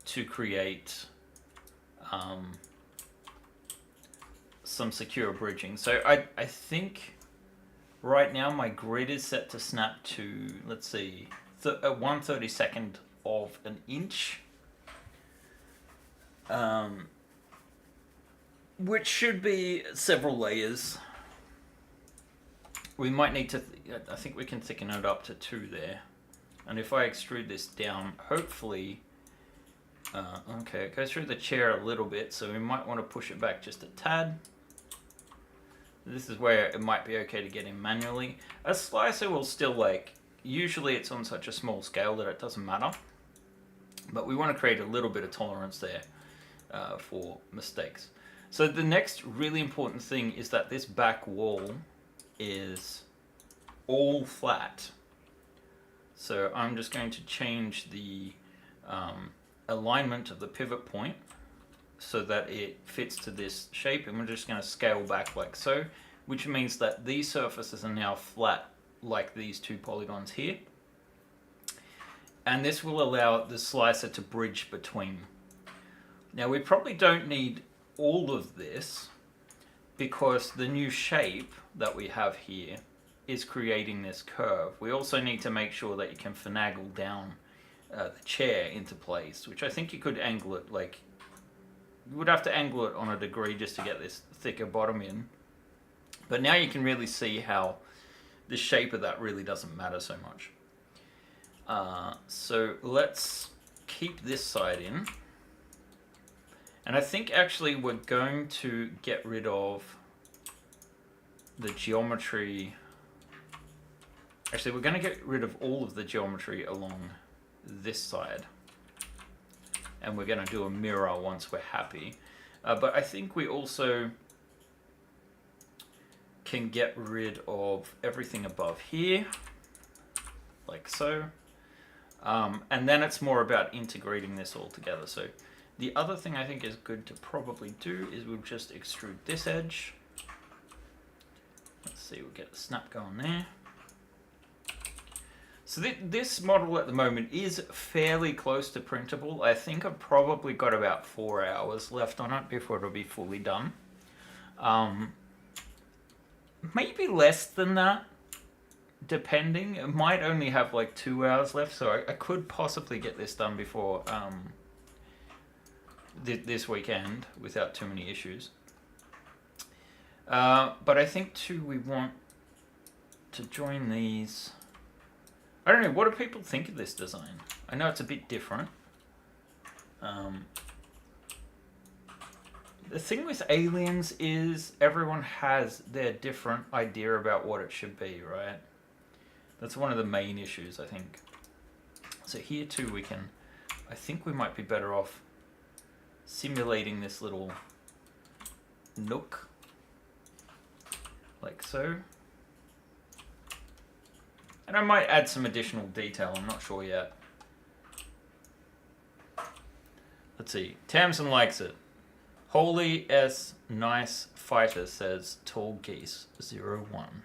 to create some secure bridging. So I think right now my grid is set to snap to, let's see, 1/32 of an inch. Which should be several layers. We might need to, I think we can thicken it up to 2 there. And if I extrude this down, hopefully, okay, it goes through the chair a little bit, so we might want to push it back just a tad. This is where it might be okay to get in manually. A slicer will still, like, usually it's on such a small scale that it doesn't matter. But we want to create a little bit of tolerance there for mistakes. So the next really important thing is that this back wall is all flat. So I'm just going to change the alignment of the pivot point so that it fits to this shape, and we're just going to scale back like so, which means that these surfaces are now flat like these 2 polygons here. And this will allow the slicer to bridge between. Now we probably don't need all of this because the new shape that we have here is creating this curve. We also need to make sure that you can finagle down the chair into place, which I think you could angle it, like, you would have to angle it on a degree just to get this thicker bottom in. But now you can really see how the shape of that really doesn't matter so much. So let's keep this side in. And I think actually we're going to get rid of the geometry. Actually, we're going to get rid of all of the geometry along this side. And we're going to do a mirror once we're happy. But I think we also can get rid of everything above here, like so. And then it's more about integrating this all together. So the other thing I think is good to probably do is we'll just extrude this edge. Let's see, we'll get the snap going there. So this model at the moment is fairly close to printable. I think I've probably got about 4 hours left on it before it'll be fully done. Maybe less than that, depending. It might only have like 2 hours left, so I could possibly get this done before this weekend without too many issues. But I think too we want to join these. I don't know, what do people think of this design? I know it's a bit different. The thing with aliens is everyone has their different idea about what it should be, right? That's one of the main issues, I think. So here too we can, I think we might be better off simulating this little nook, like so. And I might add some additional detail, I'm not sure yet. Let's see, Tamsin likes it. Holy S Nice Fighter says Tall Geese 01.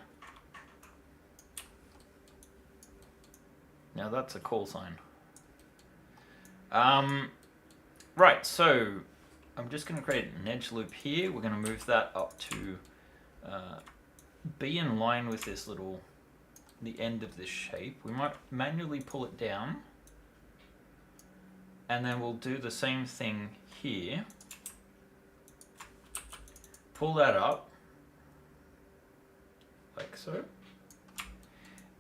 Now that's a call sign. Right, so I'm just going to create an edge loop here. We're going to move that up to be in line with this little, the end of this shape. We might manually pull it down. And then we'll do the same thing here. Pull that up, like so.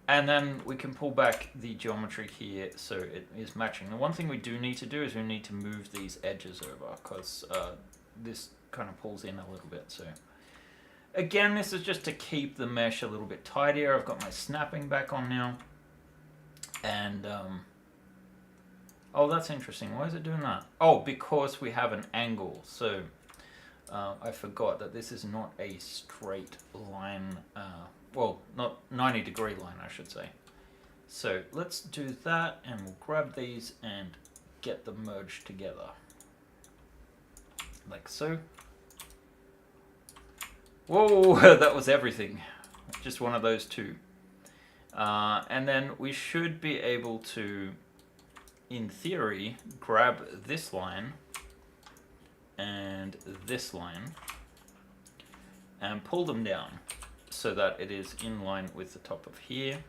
And then we can pull back the geometry here so it is matching. The one thing we do need to do is we need to move these edges over because this kind of pulls in a little bit. So again, this is just to keep the mesh a little bit tidier. I've got my snapping back on now. And, oh, that's interesting. Why is it doing that? Oh, because we have an angle. So I forgot that this is not a straight line. Well, not 90-degree line, I should say. So let's do that, and we'll grab these and get them merged together. Like so. Whoa, that was everything. Just one of those two. And then we should be able to, in theory, grab this line and this line and pull them down so that it is in line with the top of here.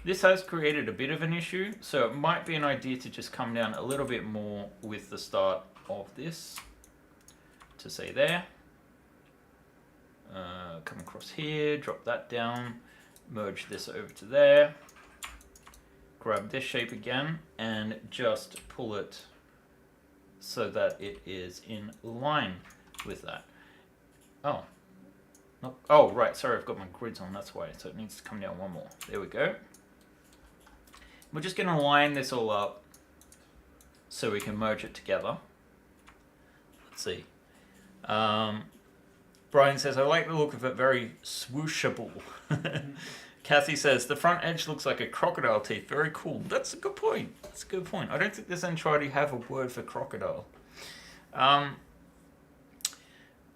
This has created a bit of an issue, so it might be an idea to just come down a little bit more with the start of this to say there. Come across here, drop that down, merge this over to there, grab this shape again and just pull it so that it is in line with that. Oh. No. Oh, right. Sorry, I've got my grids on. That's why. So it needs to come down one more. There we go. We're just going to line this all up so we can merge it together. Let's see. Brian says, I like the look of it, very swooshable. Kathy says, the front edge looks like a crocodile teeth. Very cool. That's a good point. That's a good point. I don't think this Entrati have a word for crocodile.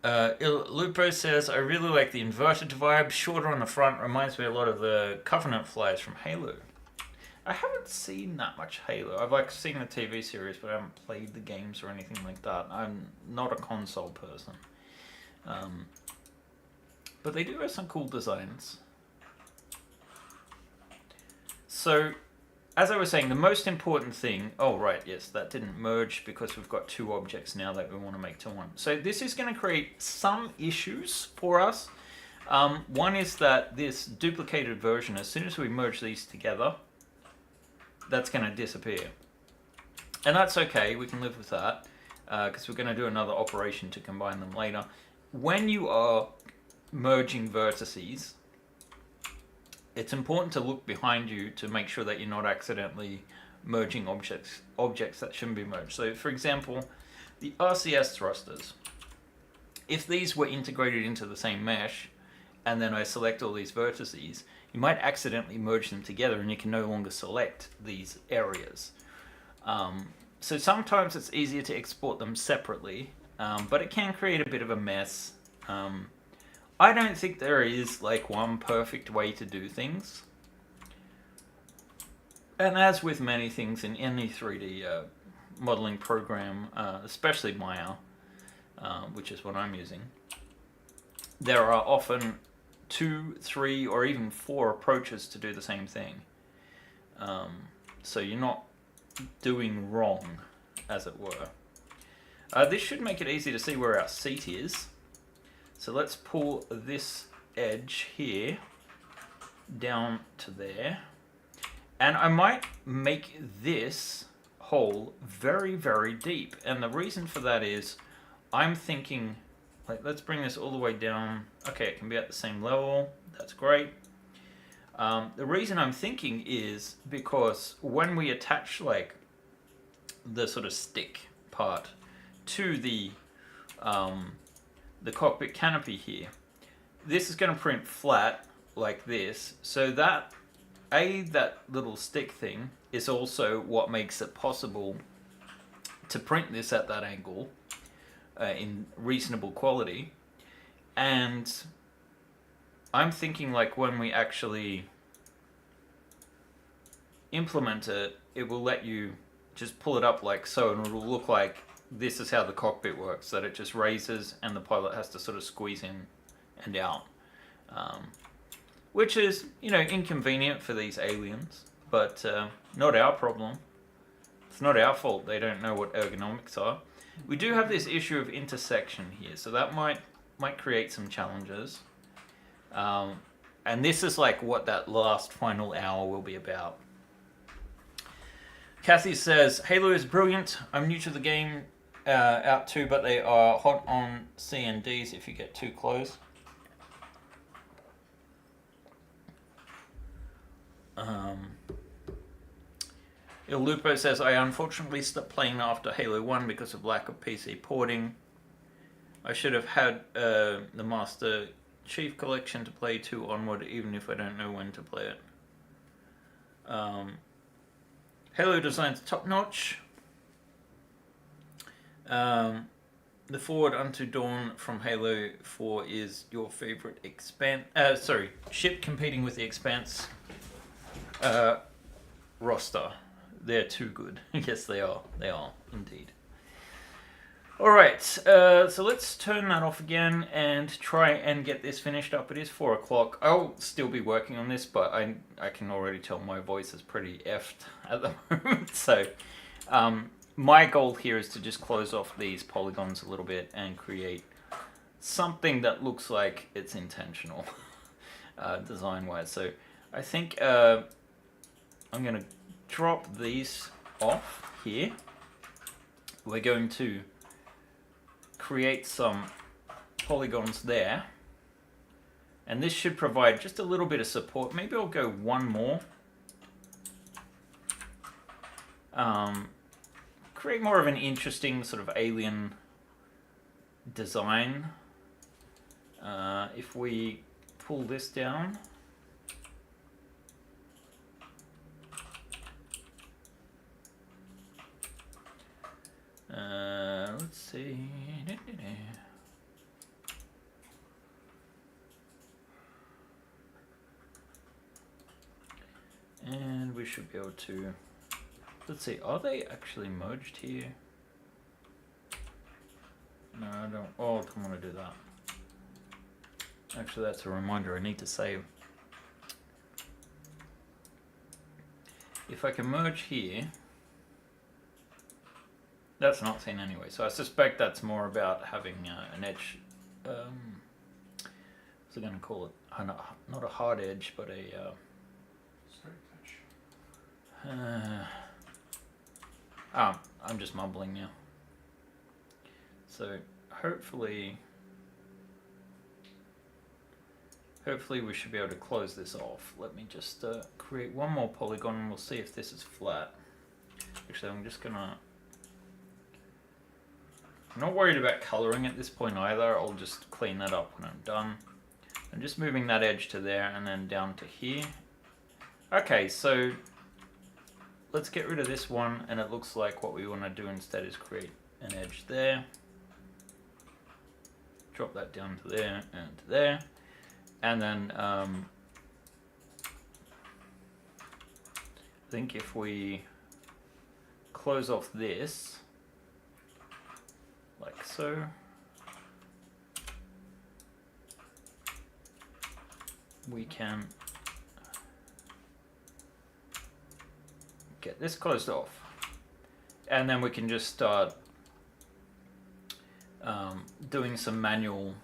Lupo says, I really like the inverted vibe. Shorter on the front. Reminds me a lot of the Covenant flyers from Halo. I haven't seen that much Halo. I've seen the TV series, but I haven't played the games or anything like that. I'm not a console person. But they do have some cool designs. So, as I was saying, the most important thing... Oh, right, yes, that didn't merge because we've got two objects now that we want to make to one. So this is going to create some issues for us. One is that this duplicated version, as soon as we merge these together, that's going to disappear. And that's okay, we can live with that, because we're going to do another operation to combine them later. When you are merging vertices, it's important to look behind you to make sure that you're not accidentally merging objects that shouldn't be merged. So, for example, the RCS thrusters. If these were integrated into the same mesh, and then I select all these vertices, you might accidentally merge them together and you can no longer select these areas. So sometimes it's easier to export them separately, but it can create a bit of a mess. I don't think there is like one perfect way to do things. And as with many things in any 3D modeling program, especially Maya, which is what I'm using, there are often 2, 3, or even 4 approaches to do the same thing. So you're not doing wrong, as it were. This should make it easy to see where our seat is. So let's pull this edge here down to there. And I might make this hole very, very deep. And the reason for that is I'm thinking, like, let's bring this all the way down. Okay, it can be at the same level. That's great. The reason I'm thinking is because when we attach, like, the sort of stick part to the cockpit canopy here, this is going to print flat like this. So that little stick thing is also what makes it possible to print this at that angle in reasonable quality. And I'm thinking, like, when we actually implement it, it will let you just pull it up like so, and it will look like this is how the cockpit works, that it just raises and the pilot has to sort of squeeze in and out. Which is, you know, inconvenient for these aliens, but not our problem. It's not our fault they don't know what ergonomics are. We do have this issue of intersection here, so that might create some challenges. And this is like what that last final hour will be about. Kathy says, Halo is brilliant. I'm new to the game out too, but they are hot on C and Ds if you get too close. Il Lupo says, I unfortunately stopped playing after Halo 1 because of lack of PC porting. I should have had the Master Chief Collection to play 2 onward, even if I don't know when to play it. Halo design's top notch. The Forward Unto Dawn from Halo 4 is your favorite ship competing with the Expanse roster. They're too good. Yes, they are. They are, indeed. Alright, so let's turn that off again and try and get this finished up. It is 4 o'clock. I'll still be working on this, but I can already tell my voice is pretty effed at the moment. So, my goal here is to just close off these polygons a little bit and create something that looks like it's intentional, design-wise. So, I think I'm going to drop these off here. We're going to create some polygons there, and this should provide just a little bit of support. Maybe I'll go one more. Create more of an interesting sort of alien design. If we pull this down, let's see. And we should be able to, let's see, are they actually merged here? No, I don't. Oh, I don't want to do that. Actually, that's a reminder I need to save. If I can merge here, that's not seen anyway, so I suspect that's more about having an edge, what's I going to call it? Not a hard edge, but a... Straight edge. I'm just mumbling now. So hopefully we should be able to close this off. Let me just create one more polygon and we'll see if this is flat. Actually, I'm just gonna... I'm not worried about coloring at this point either. I'll just clean that up when I'm done. I'm just moving that edge to there and then down to here. Okay, so let's get rid of this one, and it looks like what we want to do instead is create an edge there. Drop that down to there and to there. And then I think if we close off this, like so, we can get this closed off, and then we can just start doing some manual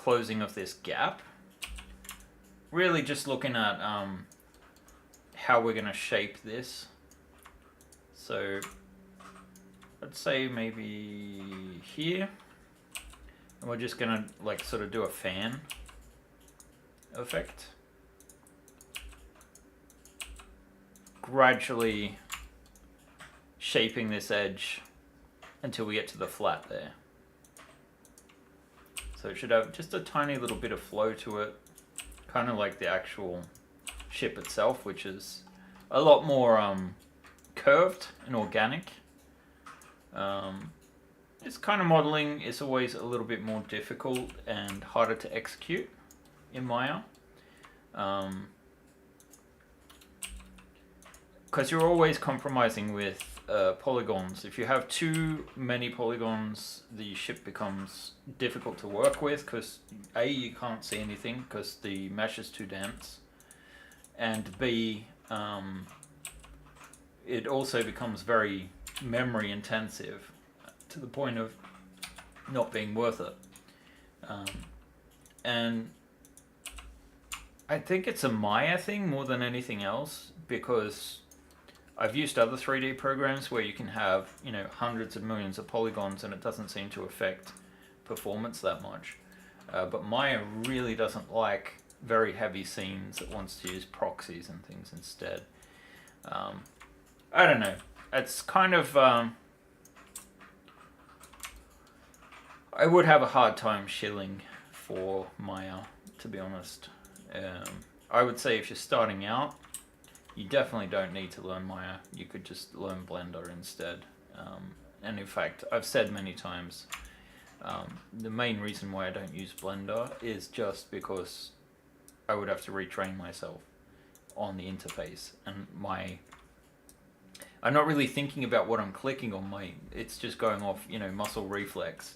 closing of this gap. Really just looking at how we're going to shape this. So I'd say maybe here. And we're just going to like sort of do a fan effect. Gradually shaping this edge until we get to the flat there. So it should have just a tiny little bit of flow to it, kind of like the actual ship itself, which is a lot more curved and organic. This kind of modeling is always a little bit more difficult and harder to execute in Maya. Because you're always compromising with polygons. If you have too many polygons, the ship becomes difficult to work with because A, you can't see anything because the mesh is too dense, and B, it also becomes very memory intensive to the point of not being worth it. And I think it's a Maya thing more than anything else, because I've used other 3D programs where you can have, you know, hundreds of millions of polygons and it doesn't seem to affect performance that much. But Maya really doesn't like very heavy scenes. It wants to use proxies and things instead. I don't know. It's kind of... I would have a hard time shilling for Maya, to be honest. I would say if you're starting out, you definitely don't need to learn Maya. You could just learn Blender instead. And in fact, I've said many times, the main reason why I don't use Blender is just because I would have to retrain myself on the interface. And I'm not really thinking about what I'm clicking on. It's just going off, you know, muscle reflex.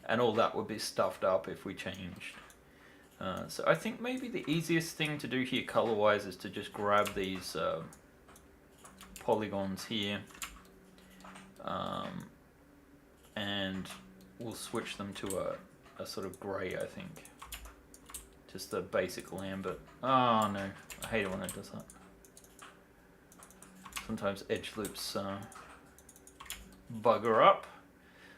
And all that would be stuffed up if we changed. So I think maybe the easiest thing to do here color-wise is to just grab these polygons here, and we'll switch them to a sort of gray, I think. Just the basic lambert. Oh no, I hate it when it does that. Sometimes edge loops bugger up.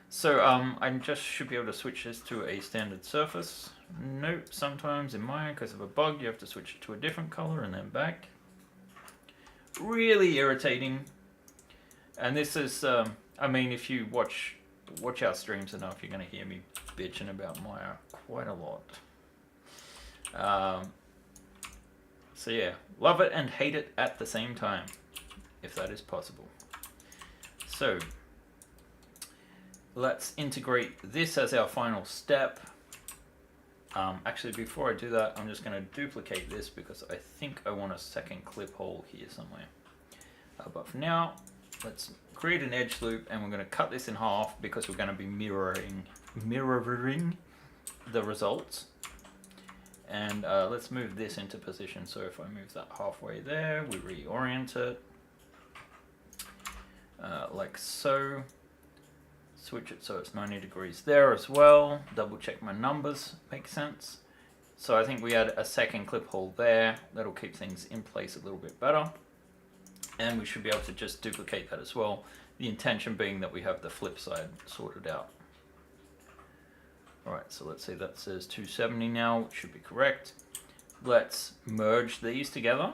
So I just should be able to switch this to a standard surface. Nope, sometimes in Maya, because of a bug, you have to switch it to a different color and then back. Really irritating. And this is, I mean, if you watch our streams enough, you're going to hear me bitching about Maya quite a lot. So yeah, love it and hate it at the same time, if that is possible. So let's integrate this as our final step. Actually, before I do that, I'm just going to duplicate this because I think I want a second clip hole here somewhere. But for now, let's create an edge loop, and we're going to cut this in half because we're going to be mirroring the results. And let's move this into position. So if I move that halfway there, we reorient it like so. Switch it so it's 90 degrees there as well. Double check my numbers make sense. So I think we add a second clip hole there. That'll keep things in place a little bit better. And we should be able to just duplicate that as well. The intention being that we have the flip side sorted out. Alright, so let's say that says 270 now, which should be correct. Let's merge these together.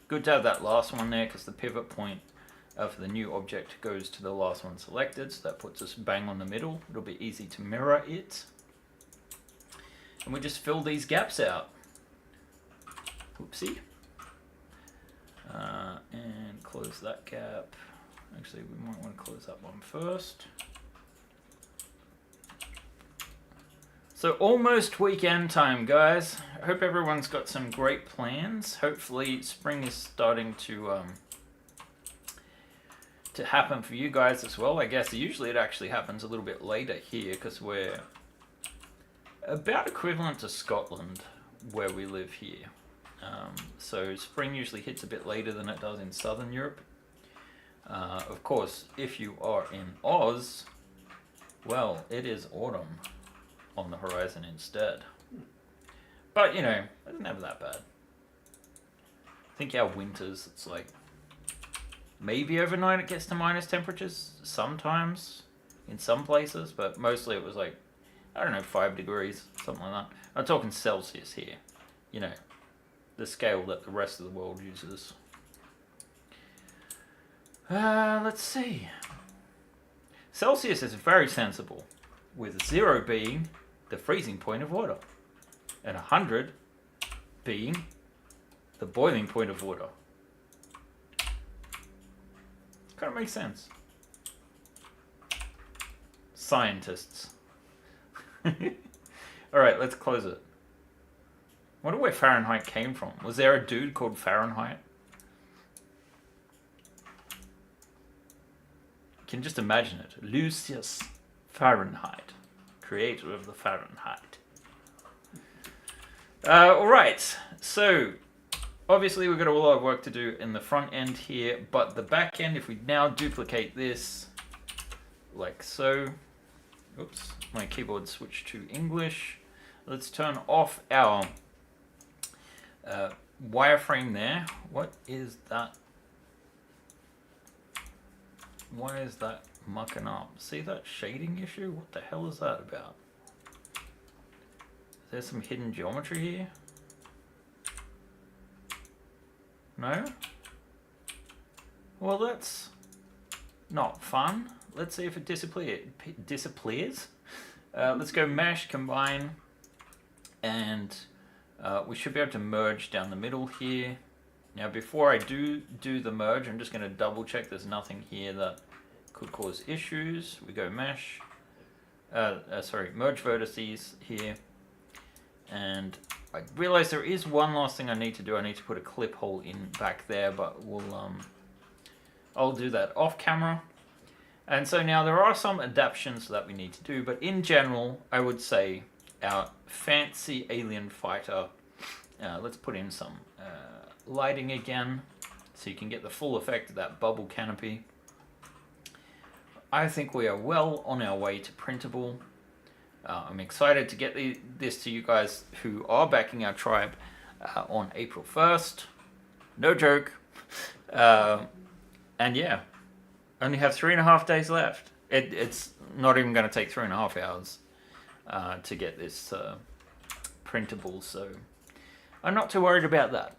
Good to have that last one there because the pivot point for the new object goes to the last one selected, so that puts us bang on the middle. It'll be easy to mirror it. And we just fill these gaps out. Oopsie. And close that gap. Actually, we might want to close that one first. So almost weekend time, guys. I hope everyone's got some great plans. Hopefully spring is starting to happen for you guys as well. I guess usually it actually happens a little bit later here because we're about equivalent to Scotland where we live here. So spring usually hits a bit later than it does in Southern Europe. Of course, if you are in Oz, well, it is autumn on the horizon instead. But, you know, it's never that bad. I think our winters, it's like, maybe overnight it gets to minus temperatures sometimes in some places, but mostly it was like, I don't know, 5 degrees, something like that. I'm talking Celsius here, you know, the scale that the rest of the world uses. Let's see. Celsius is very sensible, with 0 being the freezing point of water, and 100 being the boiling point of water. Kind of makes sense. Scientists. Alright, let's close it. I wonder where Fahrenheit came from. Was there a dude called Fahrenheit? You can just imagine it. Lucius Fahrenheit, creator of the Fahrenheit. Alright, so obviously we've got a lot of work to do in the front end here, but the back end, if we now duplicate this like so. Oops, my keyboard switched to English. Let's turn off our wireframe there. What is that? Why is that mucking up? See that shading issue? What the hell is that about? Is there some hidden geometry here? No? Well, that's not fun. Let's see if it disappears. Let's go mesh, combine, and we should be able to merge down the middle here. Now, before I do the merge, I'm just going to double check there's nothing here that could cause issues. We go mesh, merge vertices here, and I realize there is one last thing I need to do. I need to put a clip hole in back there, but I'll do that off camera. And so now there are some adaptations that we need to do, but in general, I would say our fancy alien fighter, let's put in some lighting again, so you can get the full effect of that bubble canopy. I think we are well on our way to printable. I'm excited to get this to you guys who are backing our tribe on April 1st. No joke. And yeah, only have 3.5 days left. It's not even going to take 3.5 hours to get this printable, so I'm not too worried about that.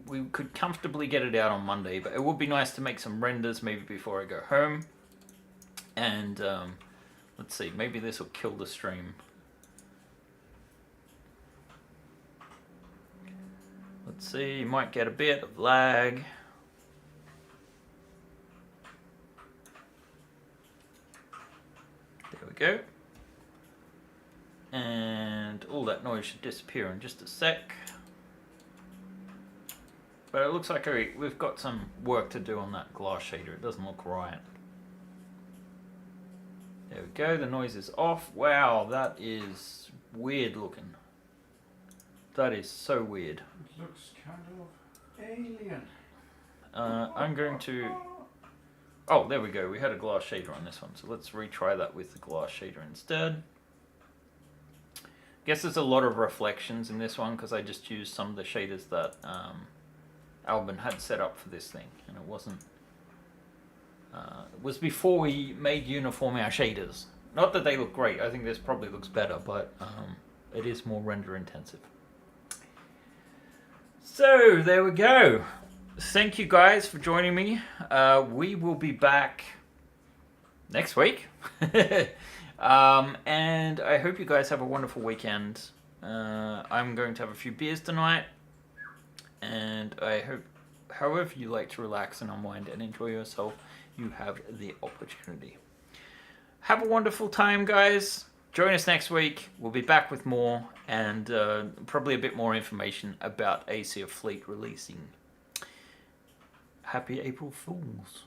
We could comfortably get it out on Monday, but it would be nice to make some renders maybe before I go home. And let's see, maybe this will kill the stream. Let's see, you might get a bit of lag. There we go. And all that noise should disappear in just a sec. But it looks like we've got some work to do on that glass shader. It doesn't look right. There we go, the noise is off. Wow, that is weird looking. That is so weird. It looks kind of alien. I'm going to... Oh, there we go. We had a glass shader on this one. So let's retry that with the glass shader instead. Guess there's a lot of reflections in this one because I just used some of the shaders that Albin had set up for this thing. And it wasn't... it was before we made uniform our shaders. Not that they look great. I think this probably looks better, but it is more render intensive. So, there we go. Thank you guys for joining me. We will be back next week. And I hope you guys have a wonderful weekend. I'm going to have a few beers tonight. And I hope, however you like to relax and unwind and enjoy yourself, you have the opportunity. Have a wonderful time, guys. Join us next week. We'll be back with more and probably a bit more information about Asia Fleet releasing. Happy April Fools.